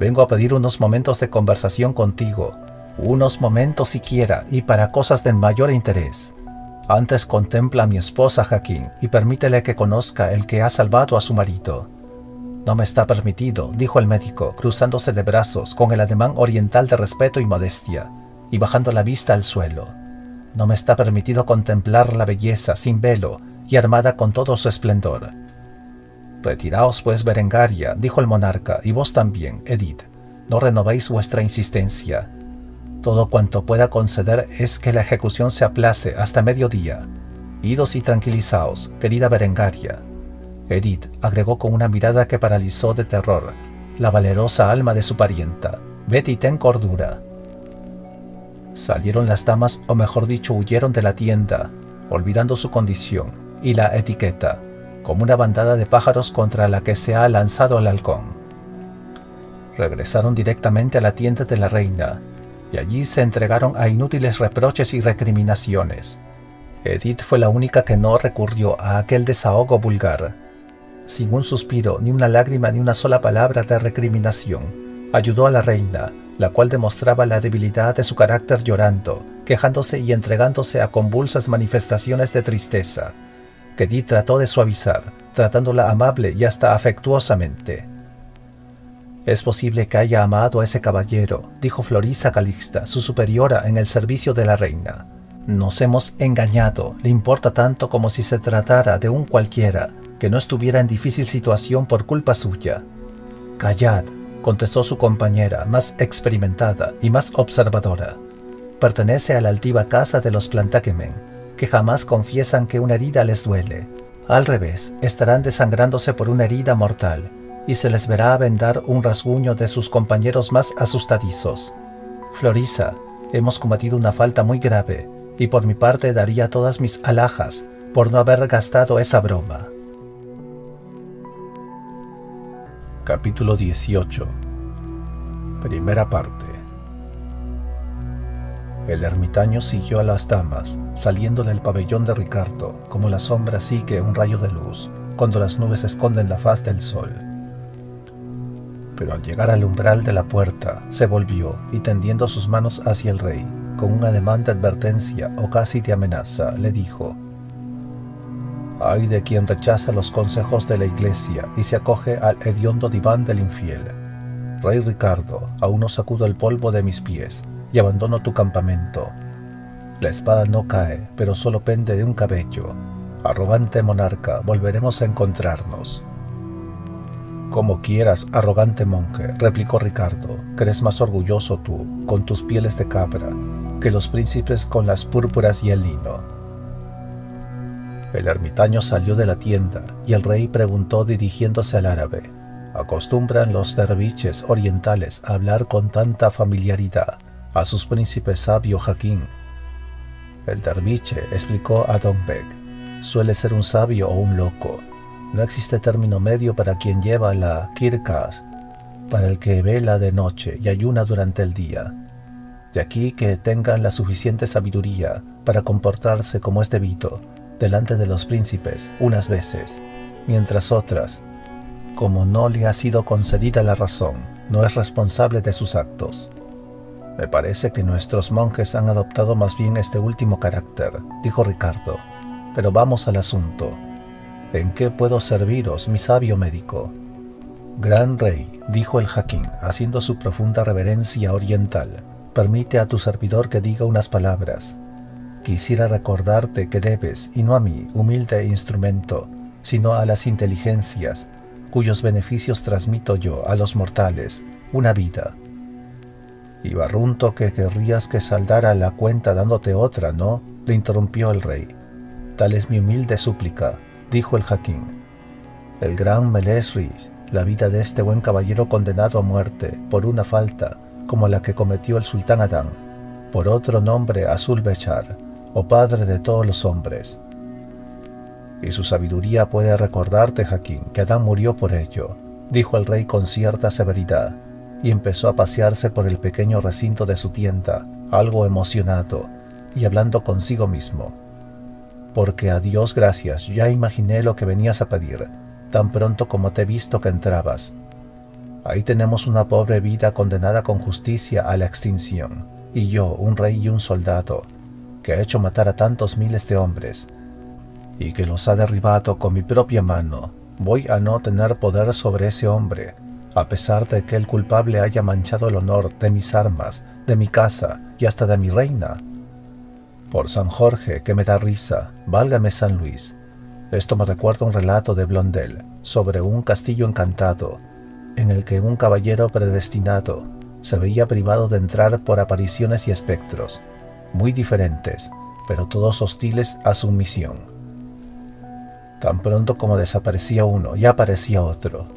Vengo a pedir unos momentos de conversación contigo, unos momentos siquiera, y para cosas de mayor interés. Antes contempla a mi esposa Jaquín y permítele que conozca el que ha salvado a su marido. No me está permitido, dijo el médico, cruzándose de brazos con el ademán oriental de respeto y modestia, y bajando la vista al suelo. No me está permitido contemplar la belleza sin velo y armada con todo su esplendor. Retiraos pues, Berengaria, dijo el monarca, y vos también, Edith, no renovéis vuestra insistencia. Todo cuanto pueda conceder es que la ejecución se aplace hasta mediodía. Idos y tranquilizaos, querida Berengaria. Edith agregó con una mirada que paralizó de terror la valerosa alma de su parienta. Vete y ten cordura. Salieron las damas, o mejor dicho, huyeron de la tienda, olvidando su condición y la etiqueta, como una bandada de pájaros contra la que se ha lanzado el halcón. Regresaron directamente a la tienda de la reina, y allí se entregaron a inútiles reproches y recriminaciones. Edith fue la única que no recurrió a aquel desahogo vulgar. Sin un suspiro, ni una lágrima, ni una sola palabra de recriminación, ayudó a la reina, la cual demostraba la debilidad de su carácter llorando, quejándose y entregándose a convulsas manifestaciones de tristeza, que Edith trató de suavizar, tratándola amable y hasta afectuosamente. «Es posible que haya amado a ese caballero», dijo Florisa Calixta, su superiora en el servicio de la reina. «Nos hemos engañado, le importa tanto como si se tratara de un cualquiera, que no estuviera en difícil situación por culpa suya». «Callad», contestó su compañera, más experimentada y más observadora. «Pertenece a la altiva casa de los Plantagenet, que jamás confiesan que una herida les duele. Al revés, estarán desangrándose por una herida mortal, y se les verá vendar un rasguño de sus compañeros más asustadizos. Florisa, hemos cometido una falta muy grave, y por mi parte daría todas mis alhajas por no haber gastado esa broma. Capítulo 18. Primera parte. El ermitaño siguió a las damas, saliendo del pabellón de Ricardo, como la sombra sigue un rayo de luz, cuando las nubes esconden la faz del sol. Pero al llegar al umbral de la puerta, se volvió y tendiendo sus manos hacia el rey, con un ademán de advertencia o casi de amenaza, le dijo: «Ay de quien rechaza los consejos de la iglesia y se acoge al hediondo diván del infiel. Rey Ricardo, aún no sacudo el polvo de mis pies y abandono tu campamento. La espada no cae, pero solo pende de un cabello. Arrogante monarca, volveremos a encontrarnos». «Como quieras, arrogante monje», replicó Ricardo, «que eres más orgulloso tú, con tus pieles de cabra, que los príncipes con las púrpuras y el lino». El ermitaño salió de la tienda y el rey preguntó dirigiéndose al árabe: «¿Acostumbran los derviches orientales a hablar con tanta familiaridad a sus príncipes sabio Hakim?» El derviche explicó a Don Beg: «Suele ser un sabio o un loco. No existe término medio para quien lleva la kirkas, para el que vela de noche y ayuna durante el día. De aquí que tengan la suficiente sabiduría para comportarse como es debido delante de los príncipes unas veces, mientras otras, como no le ha sido concedida la razón, no es responsable de sus actos». «Me parece que nuestros monjes han adoptado más bien este último carácter», dijo Ricardo, «pero vamos al asunto. ¿En qué puedo serviros, mi sabio médico?» «Gran rey», dijo el Hakim, haciendo su profunda reverencia oriental, «permite a tu servidor que diga unas palabras. Quisiera recordarte que debes, y no a mí, humilde instrumento, sino a las inteligencias, cuyos beneficios transmito yo a los mortales, una vida». «Y barrunto que querrías que saldara la cuenta dándote otra, ¿no?», le interrumpió el rey. «Tal es mi humilde súplica», dijo el Hakim. «El gran Melesri, la vida de este buen caballero condenado a muerte por una falta como la que cometió el sultán Adán, por otro nombre Azul Bechar, o padre de todos los hombres. Y su sabiduría puede recordarte, Hakim, que Adán murió por ello», dijo el rey con cierta severidad, y empezó a pasearse por el pequeño recinto de su tienda, algo emocionado, y hablando consigo mismo. «Porque a Dios gracias, ya imaginé lo que venías a pedir, tan pronto como te he visto que entrabas. Ahí tenemos una pobre vida condenada con justicia a la extinción, y yo, un rey y un soldado, que ha hecho matar a tantos miles de hombres, y que los ha derribado con mi propia mano, voy a no tener poder sobre ese hombre, a pesar de que el culpable haya manchado el honor de mis armas, de mi casa y hasta de mi reina. Por San Jorge, que me da risa, válgame San Luis. Esto me recuerda un relato de Blondel sobre un castillo encantado, en el que un caballero predestinado se veía privado de entrar por apariciones y espectros, muy diferentes, pero todos hostiles a su misión. Tan pronto como desaparecía uno, ya aparecía otro.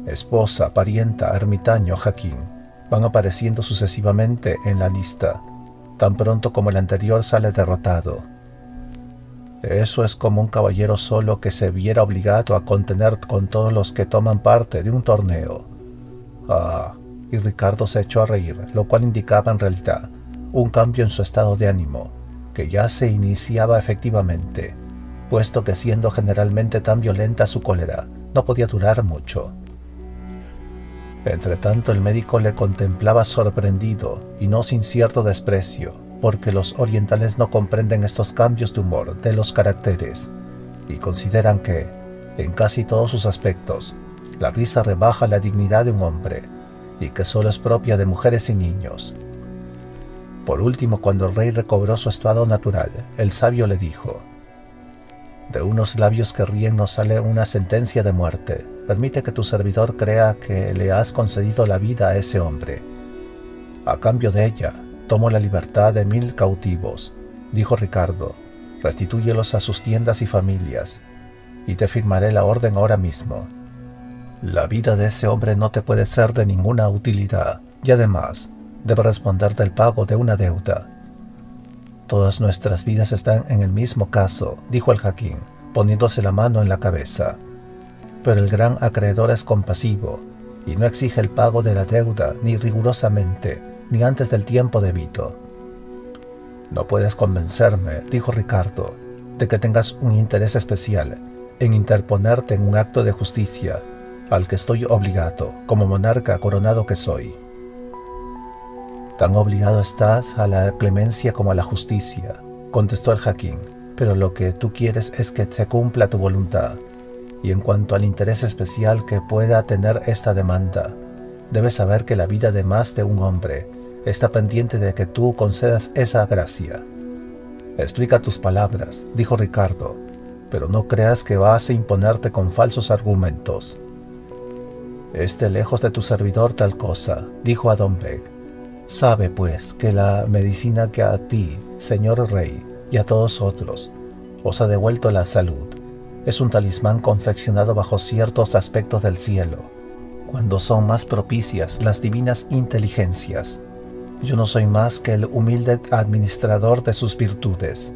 Esposa, parienta, ermitaño, Hakim, van apareciendo sucesivamente en la lista, tan pronto como el anterior sale derrotado. Eso es como un caballero solo que se viera obligado a contener con todos los que toman parte de un torneo. Ah, y Ricardo se echó a reír, lo cual indicaba en realidad un cambio en su estado de ánimo, que ya se iniciaba efectivamente, puesto que siendo generalmente tan violenta su cólera, no podía durar mucho. Entretanto el médico le contemplaba sorprendido y no sin cierto desprecio, porque los orientales no comprenden estos cambios de humor de los caracteres, y consideran que, en casi todos sus aspectos, la risa rebaja la dignidad de un hombre, y que solo es propia de mujeres y niños. Por último, cuando el rey recobró su estado natural, el sabio le dijo: «De unos labios que ríen nos sale una sentencia de muerte. Permite que tu servidor crea que le has concedido la vida a ese hombre. A cambio de ella, tomo la libertad de 1000 cautivos», dijo Ricardo. «Restitúyelos a sus tiendas y familias, y te firmaré la orden ahora mismo». La vida de ese hombre no te puede ser de ninguna utilidad, y además, debe responder del pago de una deuda. Todas nuestras vidas están en el mismo caso, dijo el Hakim, poniéndose la mano en la cabeza. Pero el gran acreedor es compasivo, y no exige el pago de la deuda ni rigurosamente, ni antes del tiempo debido. No puedes convencerme, dijo Ricardo, de que tengas un interés especial en interponerte en un acto de justicia al que estoy obligado, como monarca coronado que soy. Tan obligado estás a la clemencia como a la justicia, contestó el Hakim, pero lo que tú quieres es que se cumpla tu voluntad. Y en cuanto al interés especial que pueda tener esta demanda, debes saber que la vida de más de un hombre está pendiente de que tú concedas esa gracia. Explica tus palabras, dijo Ricardo, pero no creas que vas a imponerte con falsos argumentos. Esté lejos de tu servidor tal cosa, dijo a Don Beg. Sabe, pues, que la medicina que a ti, señor rey, y a todos otros, os ha devuelto la salud, es un talismán confeccionado bajo ciertos aspectos del cielo, cuando son más propicias las divinas inteligencias. Yo no soy más que el humilde administrador de sus virtudes.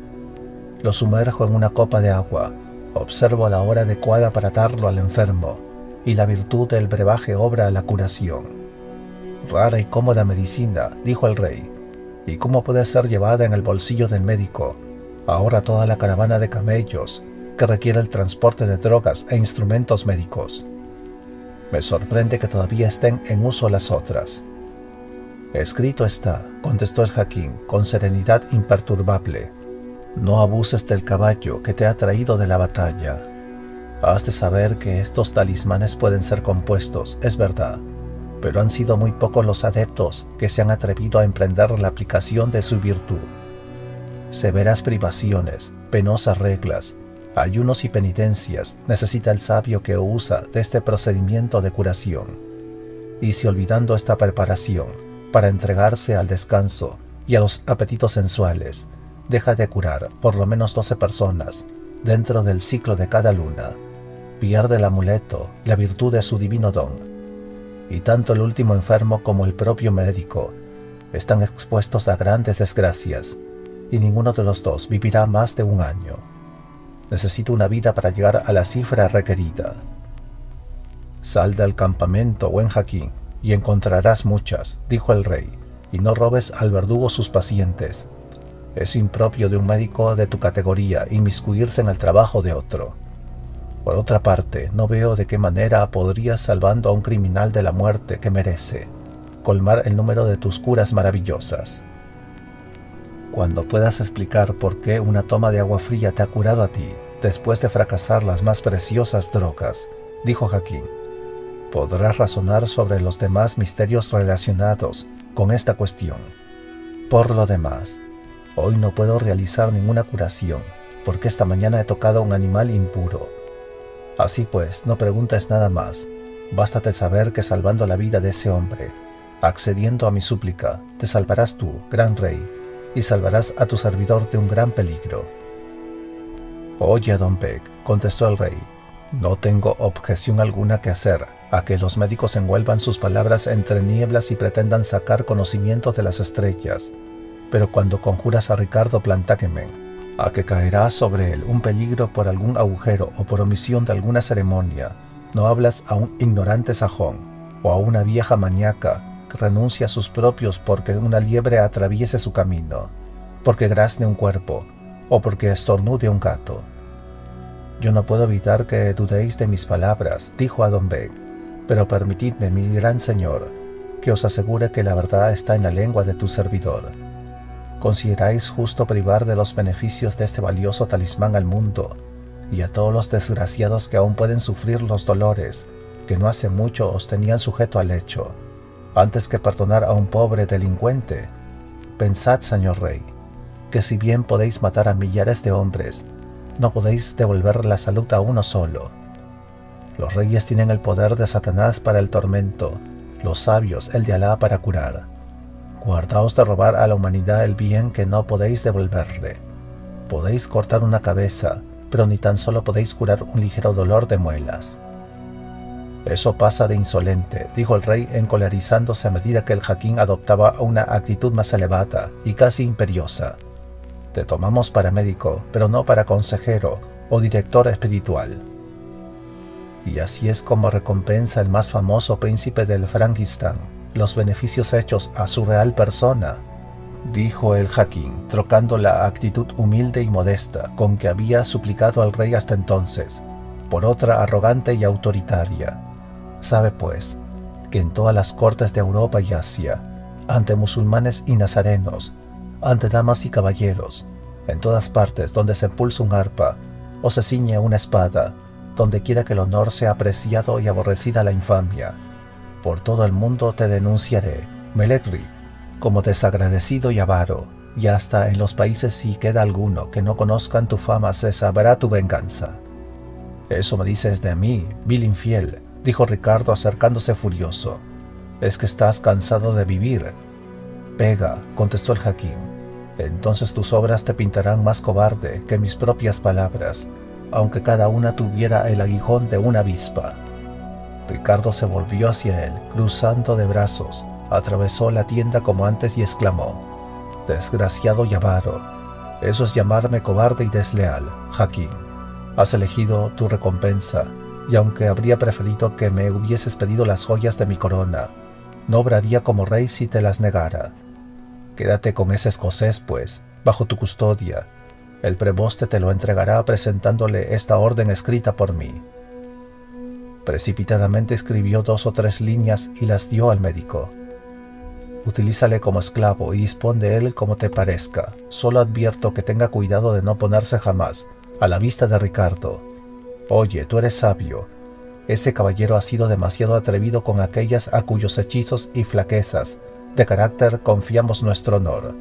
Lo sumerjo en una copa de agua, observo la hora adecuada para darlo al enfermo, y la virtud del brebaje obra la curación. Rara y cómoda medicina, dijo el rey, y cómo puede ser llevada en el bolsillo del médico, ahora toda la caravana de camellos que requiere el transporte de drogas e instrumentos médicos. Me sorprende que todavía estén en uso las otras. Escrito está, contestó el Hakim con serenidad imperturbable. No abuses del caballo que te ha traído de la batalla. Has de saber que estos talismanes pueden ser compuestos, es verdad, pero han sido muy pocos los adeptos que se han atrevido a emprender la aplicación de su virtud. Severas privaciones, penosas reglas, ayunos y penitencias necesita el sabio que usa de este procedimiento de curación. Y si olvidando esta preparación, para entregarse al descanso y a los apetitos sensuales, deja de curar por lo menos 12 personas dentro del ciclo de cada luna, pierde el amuleto, la virtud de su divino don. Y tanto el último enfermo como el propio médico están expuestos a grandes desgracias, y ninguno de los dos vivirá más de un año. Necesito una vida para llegar a la cifra requerida. Sal del campamento, buen Hakim, y encontrarás muchas, dijo el rey, y no robes al verdugo sus pacientes. Es impropio de un médico de tu categoría inmiscuirse en el trabajo de otro. Por otra parte, no veo de qué manera podrías, salvando a un criminal de la muerte que merece, colmar el número de tus curas maravillosas. Cuando puedas explicar por qué una toma de agua fría te ha curado a ti, después de fracasar las más preciosas drogas, dijo Hakim, podrás razonar sobre los demás misterios relacionados con esta cuestión. Por lo demás, hoy no puedo realizar ninguna curación, porque esta mañana he tocado a un animal impuro. Así pues, no preguntes nada más, bástate saber que salvando la vida de ese hombre, accediendo a mi súplica, te salvarás tú, gran rey, y salvarás a tu servidor de un gran peligro. Oye, Don Beg, contestó el rey, no tengo objeción alguna que hacer a que los médicos envuelvan sus palabras entre nieblas y pretendan sacar conocimientos de las estrellas, pero cuando conjuras a Ricardo Plantagenet a que caerá sobre él un peligro por algún agujero o por omisión de alguna ceremonia, no hablas a un ignorante sajón o a una vieja maníaca que renuncia a sus propios porque una liebre atraviese su camino, porque grazne un cuerpo o porque estornude un gato. Yo no puedo evitar que dudéis de mis palabras, dijo a Don Beg, pero permitidme, mi gran señor, que os asegure que la verdad está en la lengua de tu servidor. ¿Consideráis justo privar de los beneficios de este valioso talismán al mundo y a todos los desgraciados que aún pueden sufrir los dolores que no hace mucho os tenían sujeto al lecho, antes que perdonar a un pobre delincuente? Pensad, señor rey, que si bien podéis matar a millares de hombres, no podéis devolver la salud a uno solo. Los reyes tienen el poder de Satanás para el tormento, los sabios el de Alá para curar. Guardaos de robar a la humanidad el bien que no podéis devolverle. Podéis cortar una cabeza, pero ni tan solo podéis curar un ligero dolor de muelas. Eso pasa de insolente, dijo el rey encolerizándose a medida que el Hakim adoptaba una actitud más elevada y casi imperiosa. Te tomamos para médico, pero no para consejero o director espiritual. Y así es como recompensa el más famoso príncipe del Franquistán los beneficios hechos a su real persona, dijo el Hakim, trocando la actitud humilde y modesta con que había suplicado al rey hasta entonces, por otra arrogante y autoritaria. Sabe pues, que en todas las cortes de Europa y Asia, ante musulmanes y nazarenos, ante damas y caballeros, en todas partes donde se pulsa un arpa o se ciñe una espada, donde quiera que el honor sea apreciado y aborrecida la infamia, por todo el mundo te denunciaré, Melekri, como desagradecido y avaro, y hasta en los países si queda alguno que no conozcan tu fama se sabrá tu venganza. Eso me dices de mí, vil infiel, dijo Ricardo acercándose furioso. ¿Es que estás cansado de vivir? Pega, contestó el Hakim. Entonces tus obras te pintarán más cobarde que mis propias palabras, aunque cada una tuviera el aguijón de una avispa. Ricardo se volvió hacia él, cruzando de brazos, atravesó la tienda como antes y exclamó: «Desgraciado y avaro, eso es llamarme cobarde y desleal, Hakim. Has elegido tu recompensa, y aunque habría preferido que me hubieses pedido las joyas de mi corona, no obraría como rey si te las negara. Quédate con ese escocés, pues, bajo tu custodia. El preboste te lo entregará presentándole esta orden escrita por mí». Precipitadamente escribió 2 o 3 líneas y las dio al médico. «Utilízale como esclavo y dispón de él como te parezca. Solo advierto que tenga cuidado de no ponerse jamás a la vista de Ricardo. Oye, tú eres sabio. Ese caballero ha sido demasiado atrevido con aquellas a cuyos hechizos y flaquezas de carácter confiamos nuestro honor.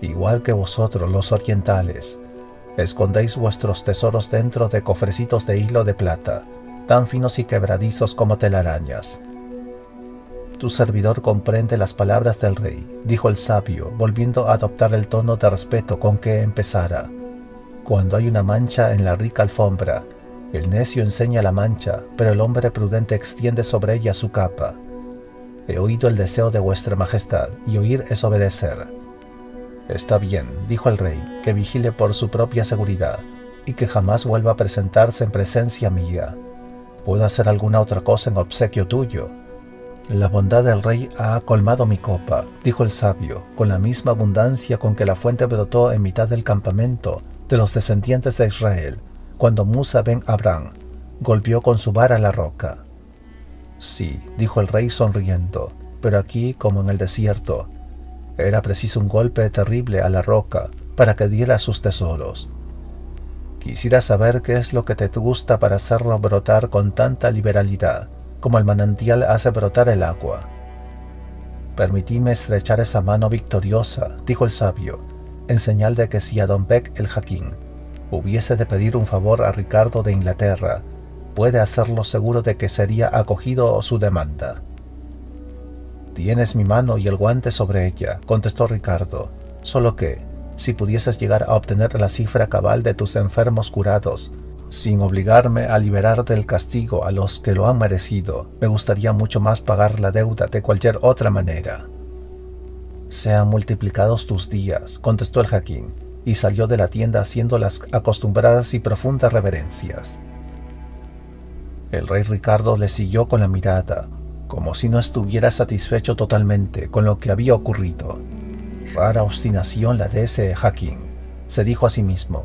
Igual que vosotros, los orientales, escondéis vuestros tesoros dentro de cofrecitos de hilo de plata, tan finos y quebradizos como telarañas. Tu servidor comprende las palabras del rey, dijo el sabio, volviendo a adoptar el tono de respeto con que empezara. Cuando hay una mancha en la rica alfombra, el necio enseña la mancha, pero el hombre prudente extiende sobre ella su capa. He oído el deseo de vuestra majestad, y oír es obedecer. Está bien, dijo el rey, que vigile por su propia seguridad, y que jamás vuelva a presentarse en presencia mía. ¿Puedo hacer alguna otra cosa en obsequio tuyo? La bondad del rey ha colmado mi copa, dijo el sabio, con la misma abundancia con que la fuente brotó en mitad del campamento de los descendientes de Israel, cuando Musa ben Abraham golpeó con su vara la roca. Sí, dijo el rey sonriendo, pero aquí, como en el desierto, era preciso un golpe terrible a la roca para que diera sus tesoros. Quisiera saber qué es lo que te gusta para hacerlo brotar con tanta liberalidad, como el manantial hace brotar el agua. Permitidme estrechar esa mano victoriosa, dijo el sabio, en señal de que si Adonbec el Hakim hubiese de pedir un favor a Ricardo de Inglaterra, puede hacerlo seguro de que sería acogido su demanda. Tienes mi mano y el guante sobre ella, contestó Ricardo, solo que, si pudieses llegar a obtener la cifra cabal de tus enfermos curados, sin obligarme a liberar del castigo a los que lo han merecido, me gustaría mucho más pagar la deuda de cualquier otra manera. Sean multiplicados tus días, contestó el Hakim, y salió de la tienda haciendo las acostumbradas y profundas reverencias. El rey Ricardo le siguió con la mirada, como si no estuviera satisfecho totalmente con lo que había ocurrido. Rara obstinación la de ese Hakim, se dijo a sí mismo,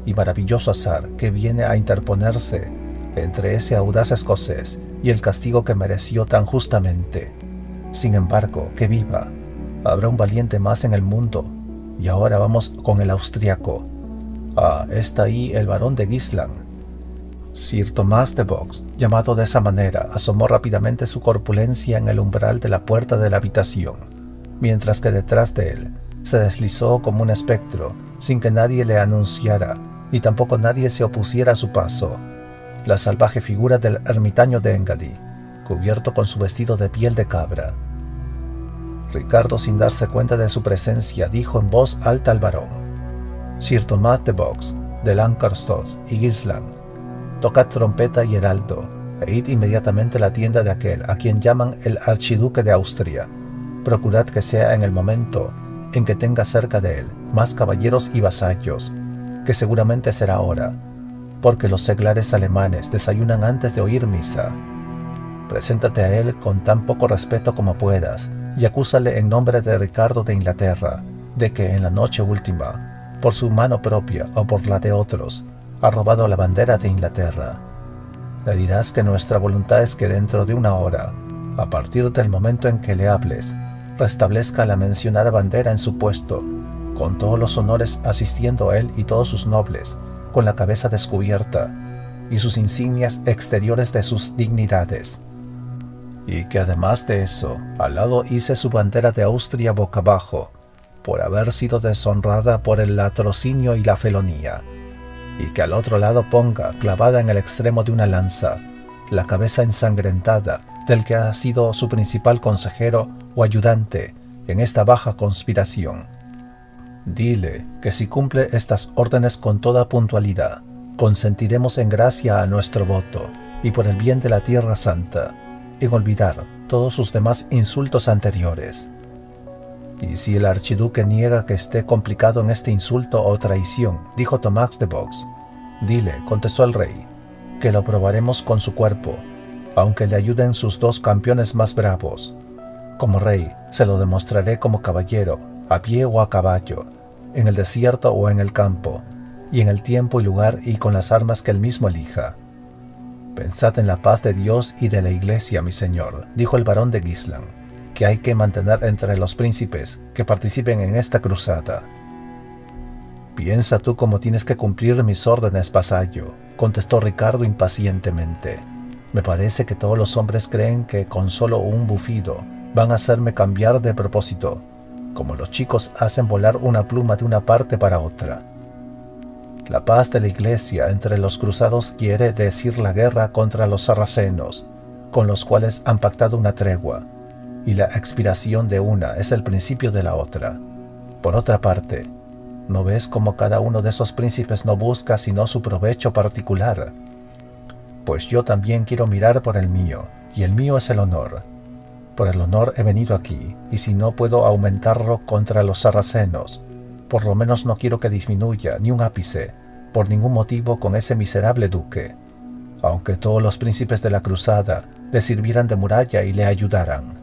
y maravilloso azar que viene a interponerse entre ese audaz escocés y el castigo que mereció tan justamente. Sin embargo, que viva. Habrá un valiente más en el mundo. Y ahora vamos con el austriaco. Ah, está ahí el barón de Gisland. Sir Tomás de Vaux, llamado de esa manera, asomó rápidamente su corpulencia en el umbral de la puerta de la habitación, mientras que detrás de él se deslizó como un espectro, sin que nadie le anunciara, ni tampoco nadie se opusiera a su paso, la salvaje figura del ermitaño de Engadí, cubierto con su vestido de piel de cabra. Ricardo, sin darse cuenta de su presencia, dijo en voz alta al barón: «Sir Tomás de Vaux, de Lancaster y Gisland, tocad trompeta y heraldo, e id inmediatamente a la tienda de aquel a quien llaman el archiduque de Austria. Procurad que sea en el momento en que tenga cerca de él más caballeros y vasallos, que seguramente será ahora, porque los seglares alemanes desayunan antes de oír misa. Preséntate a él con tan poco respeto como puedas, y acúsale en nombre de Ricardo de Inglaterra, de que en la noche última, por su mano propia o por la de otros, ha robado la bandera de Inglaterra. Le dirás que nuestra voluntad es que dentro de una hora, a partir del momento en que le hables, restablezca la mencionada bandera en su puesto, con todos los honores asistiendo a él y todos sus nobles, con la cabeza descubierta, y sus insignias exteriores de sus dignidades. Y que además de eso, al lado hice su bandera de Austria boca abajo, por haber sido deshonrada por el latrocinio y la felonía, y que al otro lado ponga, clavada en el extremo de una lanza, la cabeza ensangrentada del que ha sido su principal consejero o ayudante en esta baja conspiración. Dile que si cumple estas órdenes con toda puntualidad, consentiremos en gracia a nuestro voto y por el bien de la Tierra Santa, en olvidar todos sus demás insultos anteriores. Y si el archiduque niega que esté complicado en este insulto o traición, dijo Tomás de Vaux, dile, contestó el rey, que lo probaremos con su cuerpo, aunque le ayuden sus dos campeones más bravos. Como rey, se lo demostraré como caballero, a pie o a caballo, en el desierto o en el campo, y en el tiempo y lugar y con las armas que él mismo elija. Pensad en la paz de Dios y de la Iglesia, mi señor, dijo el barón de Guislan, que hay que mantener entre los príncipes que participen en esta cruzada. Piensa tú cómo tienes que cumplir mis órdenes, vasallo, contestó Ricardo impacientemente. Me parece que todos los hombres creen que con solo un bufido van a hacerme cambiar de propósito, como los chicos hacen volar una pluma de una parte para otra. La paz de la Iglesia entre los cruzados quiere decir la guerra contra los sarracenos, con los cuales han pactado una tregua, y la expiración de una es el principio de la otra. Por otra parte, ¿no ves cómo cada uno de esos príncipes no busca sino su provecho particular? Pues yo también quiero mirar por el mío, y el mío es el honor. Por el honor he venido aquí, y si no puedo aumentarlo contra los sarracenos, por lo menos no quiero que disminuya ni un ápice, por ningún motivo con ese miserable duque, aunque todos los príncipes de la cruzada le sirvieran de muralla y le ayudaran.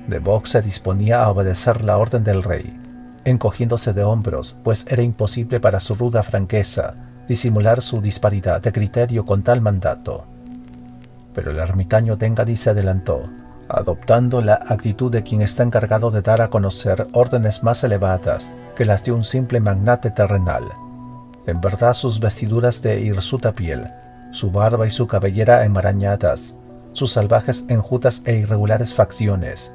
De Vaux se disponía a obedecer la orden del rey, encogiéndose de hombros, pues era imposible para su ruda franqueza disimular su disparidad de criterio con tal mandato. Pero el ermitaño Dengadi se adelantó, adoptando la actitud de quien está encargado de dar a conocer órdenes más elevadas que las de un simple magnate terrenal. En verdad sus vestiduras de hirsuta piel, su barba y su cabellera enmarañadas, sus salvajes enjutas e irregulares facciones,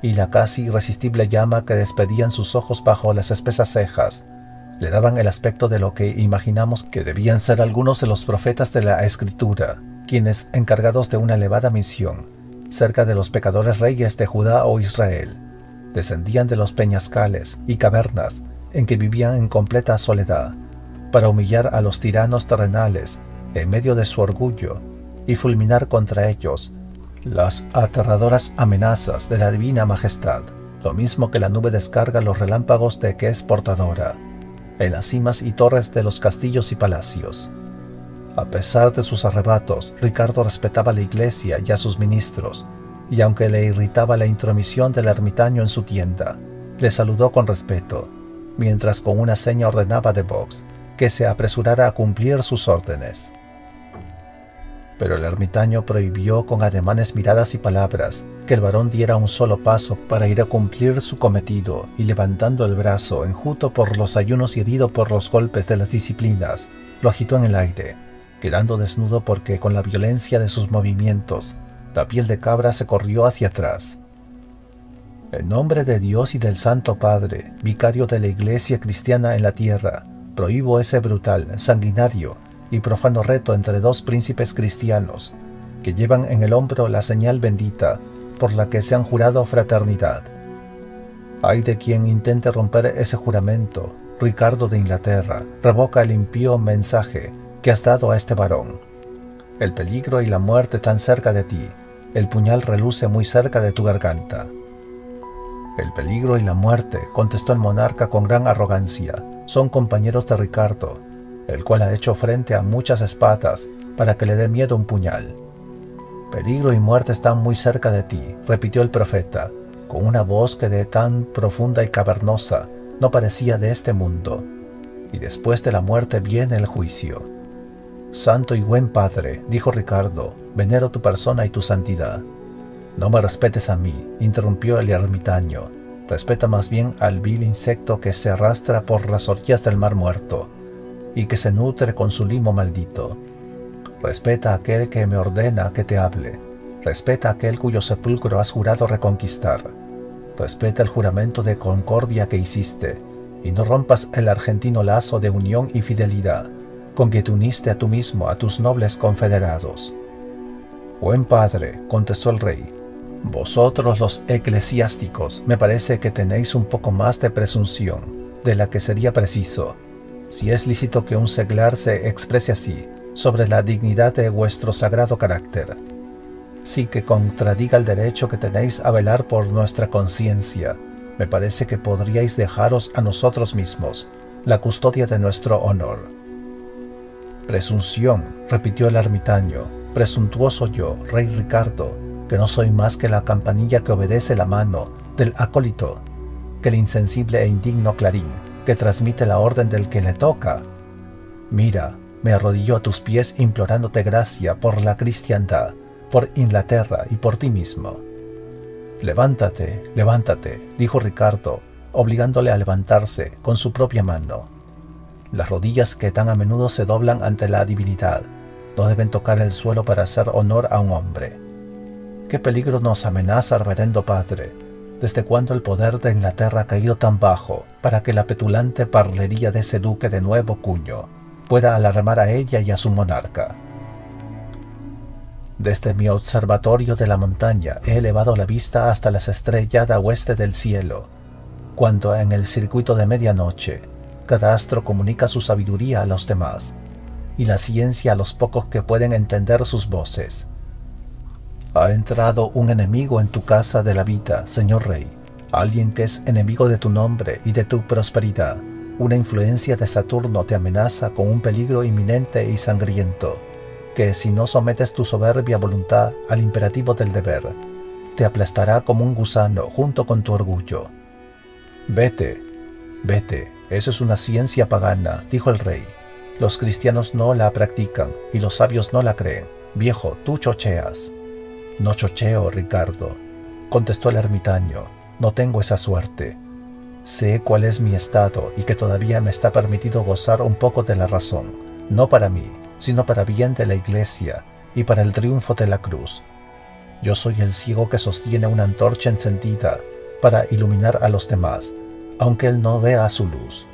y la casi irresistible llama que despedían sus ojos bajo las espesas cejas, le daban el aspecto de lo que imaginamos que debían ser algunos de los profetas de la Escritura, quienes, encargados de una elevada misión, cerca de los pecadores reyes de Judá o Israel, descendían de los peñascales y cavernas en que vivían en completa soledad, para humillar a los tiranos terrenales en medio de su orgullo y fulminar contra ellos las aterradoras amenazas de la divina majestad, lo mismo que la nube descarga los relámpagos de que es portadora, en las cimas y torres de los castillos y palacios. A pesar de sus arrebatos, Ricardo respetaba a la iglesia y a sus ministros, y aunque le irritaba la intromisión del ermitaño en su tienda, le saludó con respeto, mientras con una seña ordenaba de Vaux que se apresurara a cumplir sus órdenes. Pero el ermitaño prohibió con ademanes, miradas y palabras que el varón diera un solo paso para ir a cumplir su cometido, y levantando el brazo, enjuto por los ayunos y herido por los golpes de las disciplinas, lo agitó en el aire, quedando desnudo porque con la violencia de sus movimientos, la piel de cabra se corrió hacia atrás. En nombre de Dios y del Santo Padre, vicario de la Iglesia cristiana en la tierra, prohíbo ese brutal, sanguinario y profano reto entre dos príncipes cristianos, que llevan en el hombro la señal bendita por la que se han jurado fraternidad. Ay de quien intente romper ese juramento, Ricardo de Inglaterra, revoca el impío mensaje que has dado a este varón. El peligro y la muerte están cerca de ti. El puñal reluce muy cerca de tu garganta. El peligro y la muerte, contestó el monarca con gran arrogancia, son compañeros de Ricardo, el cual ha hecho frente a muchas espadas para que le dé miedo un puñal. Peligro y muerte están muy cerca de ti, repitió el profeta, con una voz que de tan profunda y cavernosa no parecía de este mundo. Y después de la muerte viene el juicio. Santo y buen padre, dijo Ricardo, venero tu persona y tu santidad. No me respetes a mí, interrumpió el ermitaño. Respeta más bien al vil insecto que se arrastra por las orillas del mar muerto y que se nutre con su limo maldito. Respeta a aquel que me ordena que te hable. Respeta a aquel cuyo sepulcro has jurado reconquistar. Respeta el juramento de concordia que hiciste y no rompas el argentino lazo de unión y fidelidad con que te uniste a tú mismo a tus nobles confederados. Buen padre, contestó el rey, vosotros los eclesiásticos me parece que tenéis un poco más de presunción de la que sería preciso, si es lícito que un seglar se exprese así sobre la dignidad de vuestro sagrado carácter. Sí que contradiga el derecho que tenéis a velar por nuestra conciencia, me parece que podríais dejaros a nosotros mismos la custodia de nuestro honor. Presunción, repitió el ermitaño, presuntuoso yo, rey Ricardo, que no soy más que la campanilla que obedece la mano del acólito, que el insensible e indigno clarín que transmite la orden del que le toca. Mira, me arrodillo a tus pies implorándote gracia por la cristiandad, por Inglaterra y por ti mismo. Levántate, levántate, dijo Ricardo, obligándole a levantarse con su propia mano. Las rodillas que tan a menudo se doblan ante la divinidad no deben tocar el suelo para hacer honor a un hombre. ¿Qué peligro nos amenaza, reverendo padre? ¿Desde cuándo el poder de Inglaterra ha caído tan bajo para que la petulante parlería de ese duque de nuevo cuño pueda alarmar a ella y a su monarca? Desde mi observatorio de la montaña he elevado la vista hasta la estrellada oeste del cielo, cuando en el circuito de medianoche cada astro comunica su sabiduría a los demás y la ciencia a los pocos que pueden entender sus voces. Ha entrado un enemigo en tu casa de la vida, señor rey, alguien que es enemigo de tu nombre y de tu prosperidad. Una influencia de Saturno te amenaza con un peligro inminente y sangriento, que si no sometes tu soberbia voluntad al imperativo del deber, te aplastará como un gusano junto con tu orgullo. Vete, vete, eso es una ciencia pagana, dijo el rey. Los cristianos no la practican y los sabios no la creen. Viejo, tú chocheas. No chocheo, Ricardo, contestó el ermitaño, no tengo esa suerte. Sé cuál es mi estado y que todavía me está permitido gozar un poco de la razón, no para mí, sino para bien de la Iglesia y para el triunfo de la cruz. Yo soy el ciego que sostiene una antorcha encendida para iluminar a los demás, aunque él no vea su luz.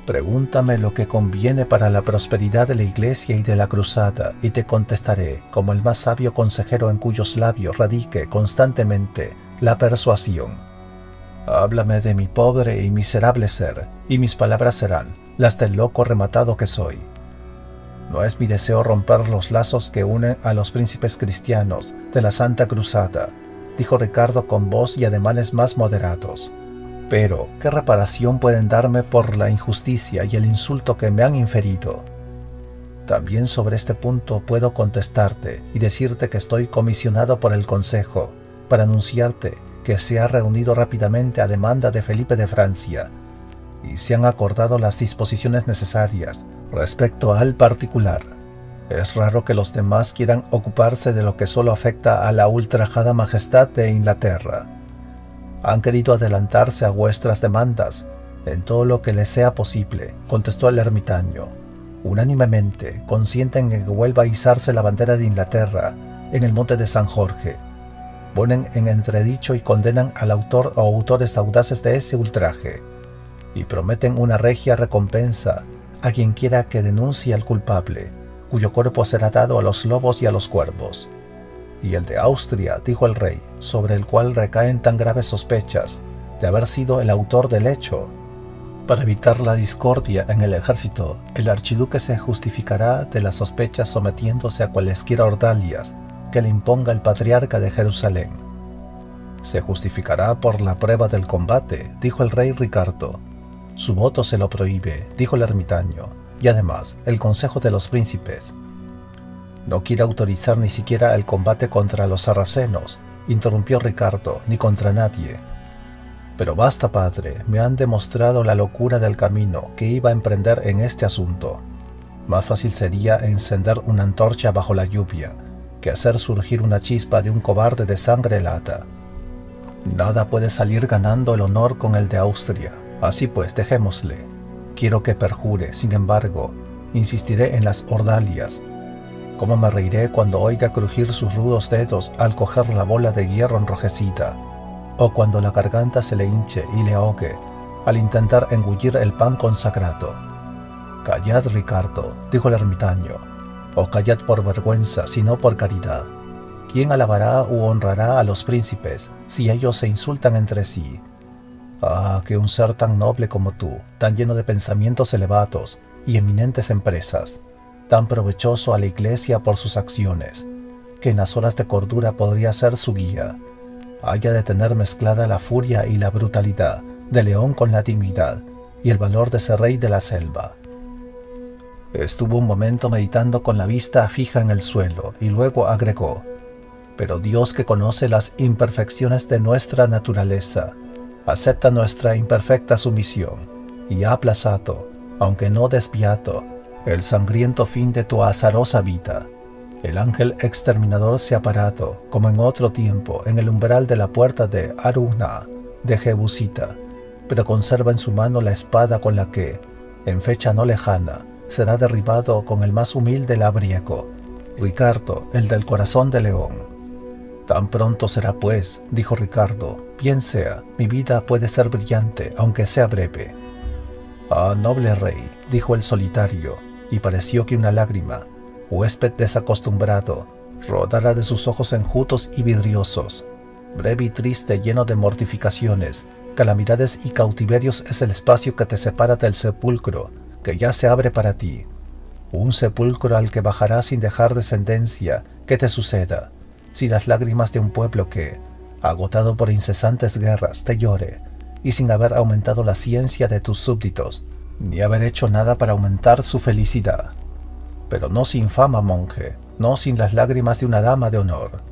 Pregúntame lo que conviene para la prosperidad de la Iglesia y de la cruzada, y te contestaré como el más sabio consejero en cuyos labios radique constantemente la persuasión. Háblame de mi pobre y miserable ser, y mis palabras serán las del loco rematado que soy. No es mi deseo romper los lazos que unen a los príncipes cristianos de la Santa Cruzada, dijo Ricardo con voz y ademanes más moderados. Pero, ¿qué reparación pueden darme por la injusticia y el insulto que me han inferido? También sobre este punto puedo contestarte y decirte que estoy comisionado por el Consejo para anunciarte que se ha reunido rápidamente a demanda de Felipe de Francia y se han acordado las disposiciones necesarias respecto al particular. Es raro que los demás quieran ocuparse de lo que solo afecta a la ultrajada majestad de Inglaterra. Han querido adelantarse a vuestras demandas en todo lo que les sea posible, contestó el ermitaño. Unánimemente consienten en que vuelva a izarse la bandera de Inglaterra en el monte de San Jorge. Ponen en entredicho y condenan al autor o autores audaces de ese ultraje, y prometen una regia recompensa a quien quiera que denuncie al culpable, cuyo cuerpo será dado a los lobos y a los cuervos. Y el de Austria, dijo el rey, sobre el cual recaen tan graves sospechas de haber sido el autor del hecho. Para evitar la discordia en el ejército, el archiduque se justificará de las sospechas sometiéndose a cualesquiera ordalias que le imponga el patriarca de Jerusalén. Se justificará por la prueba del combate, dijo el rey Ricardo. Su voto se lo prohíbe, dijo el ermitaño, y además el consejo de los príncipes. No quiere autorizar ni siquiera el combate contra los sarracenos, interrumpió Ricardo, ni contra nadie. Pero basta, padre, me han demostrado la locura del camino que iba a emprender en este asunto. Más fácil sería encender una antorcha bajo la lluvia que hacer surgir una chispa de un cobarde de sangre helada. Nada puede salir ganando el honor con el de Austria. Así pues, dejémosle. Quiero que perjure, sin embargo, insistiré en las ordalias. Cómo me reiré cuando oiga crujir sus rudos dedos al coger la bola de hierro enrojecida, o cuando la garganta se le hinche y le ahogue al intentar engullir el pan consagrado. Callad, Ricardo, dijo el ermitaño, o callad por vergüenza, sino por caridad. ¿Quién alabará u honrará a los príncipes si ellos se insultan entre sí? Ah, que un ser tan noble como tú, tan lleno de pensamientos elevados y eminentes empresas, tan provechoso a la Iglesia por sus acciones, que en las horas de cordura podría ser su guía, haya de tener mezclada la furia y la brutalidad de león con la dignidad y el valor de ese rey de la selva. Estuvo un momento meditando con la vista fija en el suelo y luego agregó: pero Dios, que conoce las imperfecciones de nuestra naturaleza, acepta nuestra imperfecta sumisión y ha aplazado, aunque no desviado, el sangriento fin de tu azarosa vida. El ángel exterminador se ha parado, como en otro tiempo, en el umbral de la puerta de Araunah de Jebusita, pero conserva en su mano la espada con la que, en fecha no lejana, será derribado con el más humilde labriego, Ricardo, el del corazón de león. Tan pronto será pues, dijo Ricardo, bien sea, mi vida puede ser brillante, aunque sea breve. Ah, noble rey, dijo el solitario, y pareció que una lágrima, huésped desacostumbrado, rodara de sus ojos enjutos y vidriosos. Breve y triste, lleno de mortificaciones, calamidades y cautiverios es el espacio que te separa del sepulcro, que ya se abre para ti. Un sepulcro al que bajarás sin dejar descendencia que te suceda, sin las lágrimas de un pueblo que, agotado por incesantes guerras, te llore, y sin haber aumentado la ciencia de tus súbditos, ni haber hecho nada para aumentar su felicidad. Pero no sin fama, monje, no sin las lágrimas de una dama de honor.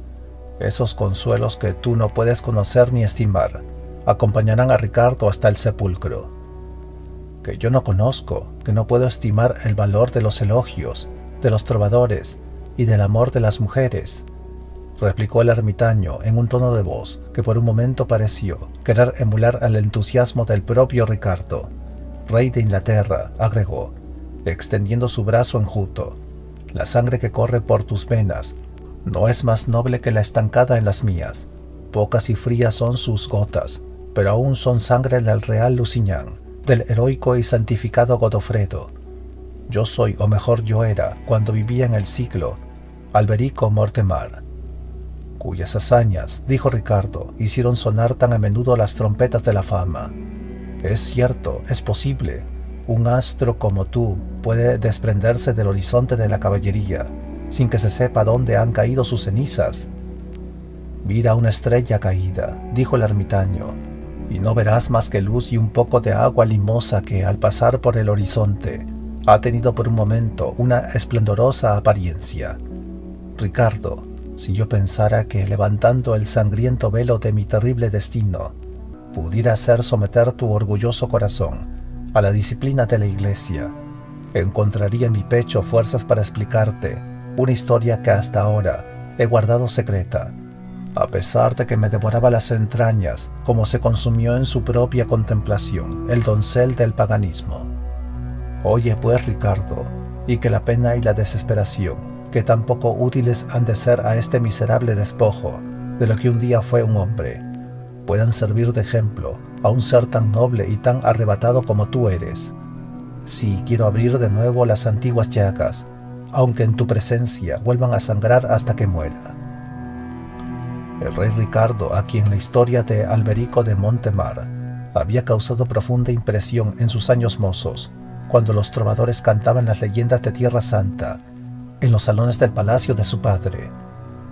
Esos consuelos que tú no puedes conocer ni estimar, acompañarán a Ricardo hasta el sepulcro. Que yo no conozco, que no puedo estimar el valor de los elogios, de los trovadores y del amor de las mujeres, replicó el ermitaño en un tono de voz que por un momento pareció querer emular al entusiasmo del propio Ricardo. Rey de Inglaterra, agregó, extendiendo su brazo enjuto, la sangre que corre por tus venas no es más noble que la estancada en las mías. Pocas y frías son sus gotas, pero aún son sangre del real Lusignan, del heroico y santificado Godofredo. Yo soy, o mejor yo era, cuando vivía en el siglo, Alberico Mortemar, cuyas hazañas, dijo Ricardo, hicieron sonar tan a menudo las trompetas de la fama. Es cierto, es posible. Un astro como tú puede desprenderse del horizonte de la caballería, sin que se sepa dónde han caído sus cenizas. Mira una estrella caída, dijo el ermitaño, y no verás más que luz y un poco de agua limosa que, al pasar por el horizonte, ha tenido por un momento una esplendorosa apariencia. Ricardo, si yo pensara que, levantando el sangriento velo de mi terrible destino, pudiera hacer someter tu orgulloso corazón a la disciplina de la Iglesia, encontraría en mi pecho fuerzas para explicarte una historia que hasta ahora he guardado secreta, a pesar de que me devoraba las entrañas como se consumió en su propia contemplación el doncel del paganismo. Oye pues, Ricardo, y que la pena y la desesperación, que tan poco útiles han de ser a este miserable despojo de lo que un día fue un hombre, puedan servir de ejemplo a un ser tan noble y tan arrebatado como tú eres. Sí, quiero abrir de nuevo las antiguas llagas, aunque en tu presencia vuelvan a sangrar hasta que muera. El rey Ricardo, a quien la historia de Alberico de Montemar había causado profunda impresión en sus años mozos, cuando los trovadores cantaban las leyendas de Tierra Santa, en los salones del palacio de su padre.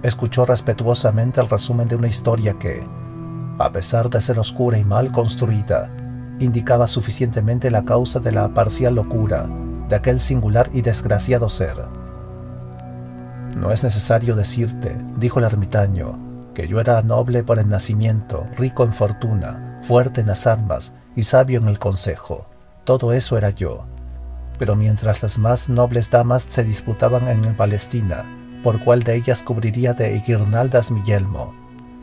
Escuchó respetuosamente el resumen de una historia que, a pesar de ser oscura y mal construida, indicaba suficientemente la causa de la parcial locura de aquel singular y desgraciado ser. «No es necesario decirte», dijo el ermitaño, «que yo era noble por el nacimiento, rico en fortuna, fuerte en las armas y sabio en el consejo. Todo eso era yo. Pero mientras las más nobles damas se disputaban en Palestina por cuál de ellas cubriría de guirnaldas mi yelmo,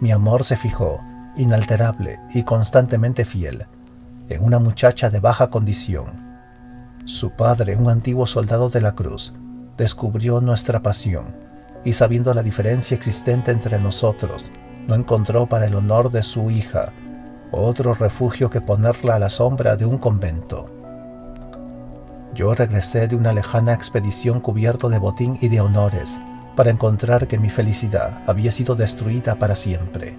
mi amor se fijó, inalterable y constantemente fiel, en una muchacha de baja condición. Su padre, un antiguo soldado de la cruz, descubrió nuestra pasión y, sabiendo la diferencia existente entre nosotros, no encontró para el honor de su hija otro refugio que ponerla a la sombra de un convento. Yo regresé de una lejana expedición cubierto de botín y de honores para encontrar que mi felicidad había sido destruida para siempre.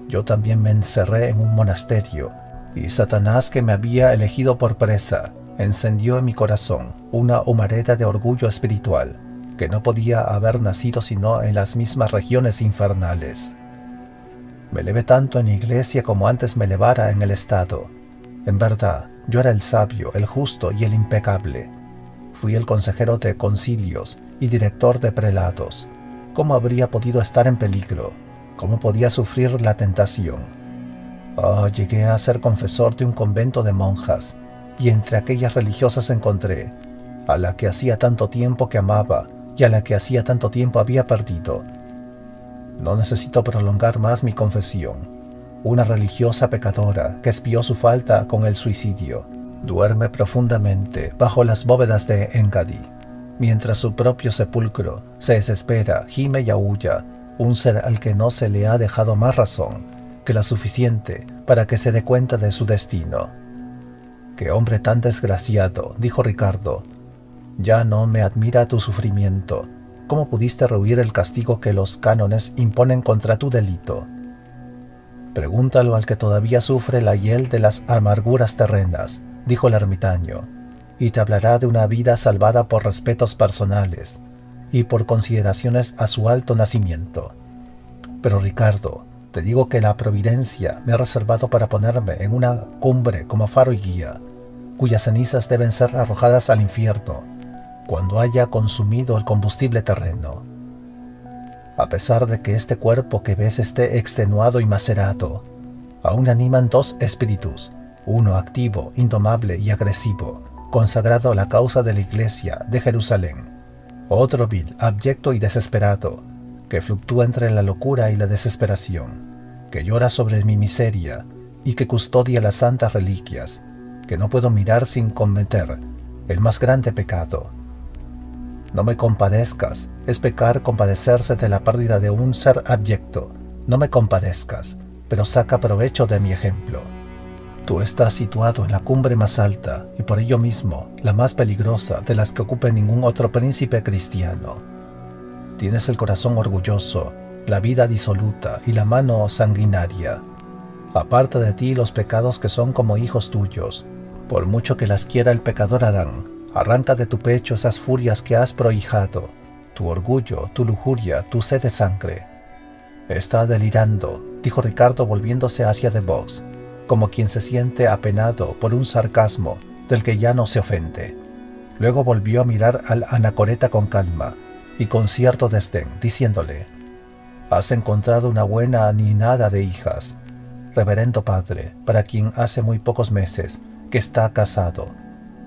Yo también me encerré en un monasterio y Satanás, que me había elegido por presa, encendió en mi corazón una humareda de orgullo espiritual que no podía haber nacido sino en las mismas regiones infernales. Me elevé tanto en la iglesia como antes me elevara en el Estado. En verdad, yo era el sabio, el justo y el impecable. Fui el consejero de concilios y director de prelados. ¿Cómo habría podido estar en peligro? ¿Cómo podía sufrir la tentación? Llegué a ser confesor de un convento de monjas, y entre aquellas religiosas encontré a la que hacía tanto tiempo que amaba y a la que hacía tanto tiempo había perdido. No necesito prolongar más mi confesión. Una religiosa pecadora que expió su falta con el suicidio duerme profundamente bajo las bóvedas de Engadí, mientras su propio sepulcro se desespera, gime y aúlla, un ser al que no se le ha dejado más razón que la suficiente para que se dé cuenta de su destino. «Qué hombre tan desgraciado», dijo Ricardo. «Ya no me admira tu sufrimiento. ¿Cómo pudiste rehuir el castigo que los cánones imponen contra tu delito? Pregúntalo al que todavía sufre la hiel de las amarguras terrenas», dijo el ermitaño, «y te hablará de una vida salvada por respetos personales y por consideraciones a su alto nacimiento. Pero Ricardo, te digo que la providencia me ha reservado para ponerme en una cumbre como faro y guía, cuyas cenizas deben ser arrojadas al infierno cuando haya consumido el combustible terreno. A pesar de que este cuerpo que ves esté extenuado y macerado, aún animan dos espíritus, uno activo, indomable y agresivo, consagrado a la causa de la Iglesia de Jerusalén, otro vil, abyecto y desesperado, que fluctúa entre la locura y la desesperación, que llora sobre mi miseria y que custodia las santas reliquias, que no puedo mirar sin cometer el más grande pecado. No me compadezcas, es pecar compadecerse de la pérdida de un ser abyecto. No me compadezcas, pero saca provecho de mi ejemplo. Tú estás situado en la cumbre más alta y por ello mismo la más peligrosa de las que ocupe ningún otro príncipe cristiano. Tienes el corazón orgulloso, la vida disoluta y la mano sanguinaria. Aparta de ti los pecados que son como hijos tuyos. Por mucho que las quiera el pecador Adán, arranca de tu pecho esas furias que has prohijado, tu orgullo, tu lujuria, tu sed de sangre. Está delirando, dijo Ricardo volviéndose hacia The Box, como quien se siente apenado por un sarcasmo del que ya no se ofende. Luego volvió a mirar al anacoreta con calma y con cierto desdén, diciéndole: «Has encontrado una buena ninada de hijas, reverendo padre, para quien hace muy pocos meses que está casado.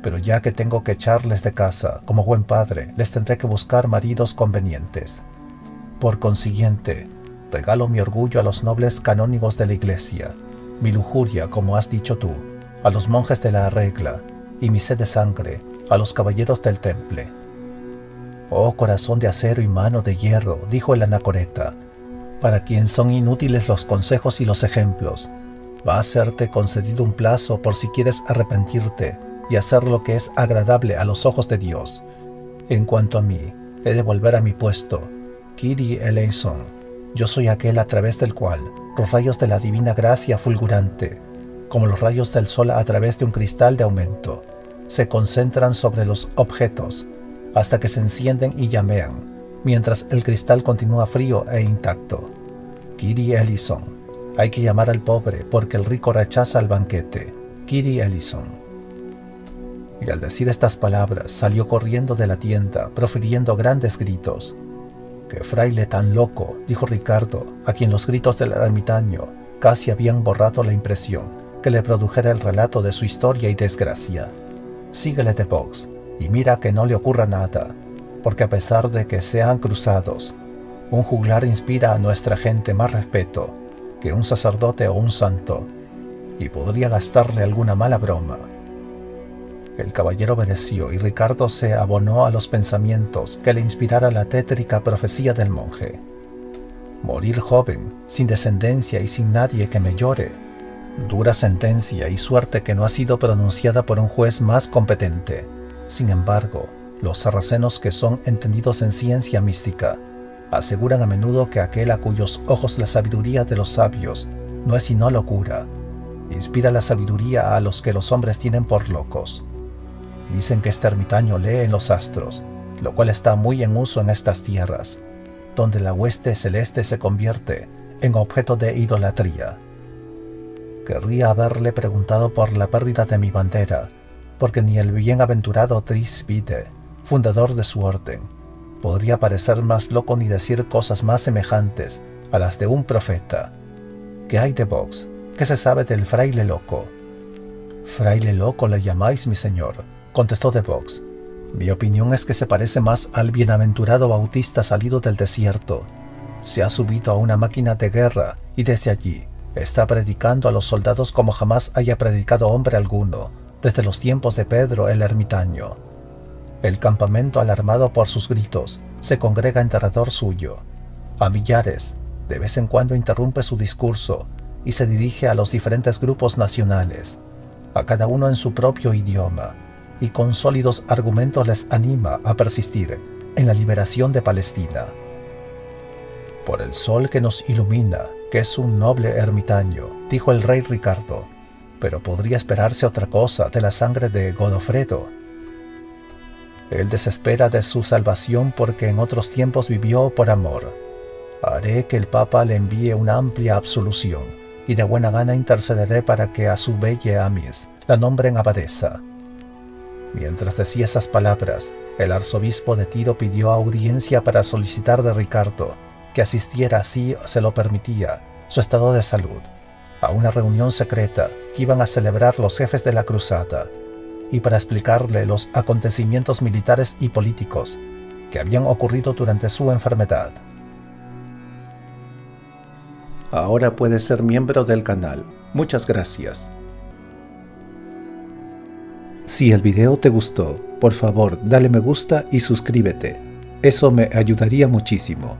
Pero ya que tengo que echarles de casa, como buen padre, les tendré que buscar maridos convenientes. Por consiguiente, regalo mi orgullo a los nobles canónigos de la Iglesia, mi lujuria, como has dicho tú, a los monjes de la regla, y mi sed de sangre a los caballeros del temple». «Oh corazón de acero y mano de hierro», dijo el anacoreta, «para quien son inútiles los consejos y los ejemplos, va a serte concedido un plazo por si quieres arrepentirte y hacer lo que es agradable a los ojos de Dios. En cuanto a mí, he de volver a mi puesto. Kyrie eleison, yo soy aquel a través del cual los rayos de la divina gracia fulgurante, como los rayos del sol a través de un cristal de aumento. Se concentran sobre los objetos, hasta que se encienden y llamean, mientras el cristal continúa frío e intacto. Kiri Ellison. Hay que llamar al pobre, porque el rico rechaza el banquete. Kiri Ellison. Y al decir estas palabras, salió corriendo de la tienda, profiriendo grandes gritos. ¡Qué fraile tan loco!, dijo Ricardo, a quien los gritos del ermitaño casi habían borrado la impresión que le produjera el relato de su historia y desgracia. Síguele de Vaux, y mira que no le ocurra nada, porque a pesar de que sean cruzados, un juglar inspira a nuestra gente más respeto que un sacerdote o un santo, y podría gastarle alguna mala broma. El caballero obedeció y Ricardo se abonó a los pensamientos que le inspirara la tétrica profecía del monje. Morir joven, sin descendencia y sin nadie que me llore. Dura sentencia y suerte que no ha sido pronunciada por un juez más competente. Sin embargo, los sarracenos que son entendidos en ciencia mística aseguran a menudo que aquel a cuyos ojos la sabiduría de los sabios no es sino locura, inspira la sabiduría a los que los hombres tienen por locos. Dicen que este ermitaño lee en los astros, lo cual está muy en uso en estas tierras, donde la hueste celeste se convierte en objeto de idolatría. Querría haberle preguntado por la pérdida de mi bandera, porque ni el bienaventurado Trisbite, fundador de su orden, podría parecer más loco ni decir cosas más semejantes a las de un profeta. ¿Qué hay de Vaux? ¿Qué se sabe del fraile loco? «Fraile loco le llamáis, mi señor», contestó de Vaux. «Mi opinión es que se parece más al bienaventurado Bautista salido del desierto. Se ha subido a una máquina de guerra y desde allí está predicando a los soldados como jamás haya predicado hombre alguno, desde los tiempos de Pedro el ermitaño. El campamento, alarmado por sus gritos, se congrega en derredor suyo. A millares, de vez en cuando interrumpe su discurso y se dirige a los diferentes grupos nacionales, a cada uno en su propio idioma, y con sólidos argumentos les anima a persistir en la liberación de Palestina. Por el sol que nos ilumina, que es un noble ermitaño», dijo el rey Ricardo, «pero podría esperarse otra cosa de la sangre de Godofredo. Él desespera de su salvación porque en otros tiempos vivió por amor. Haré que el Papa le envíe una amplia absolución, y de buena gana intercederé para que a su bella Amis la nombren abadesa». Mientras decía esas palabras, el arzobispo de Tiro pidió audiencia para solicitar de Ricardo que asistiera, si se lo permitía, su estado de salud, a una reunión secreta que iban a celebrar los jefes de la cruzada, y para explicarle los acontecimientos militares y políticos que habían ocurrido durante su enfermedad. Ahora puedes ser miembro del canal. Muchas gracias. Si el video te gustó, por favor dale me gusta y suscríbete. Eso me ayudaría muchísimo.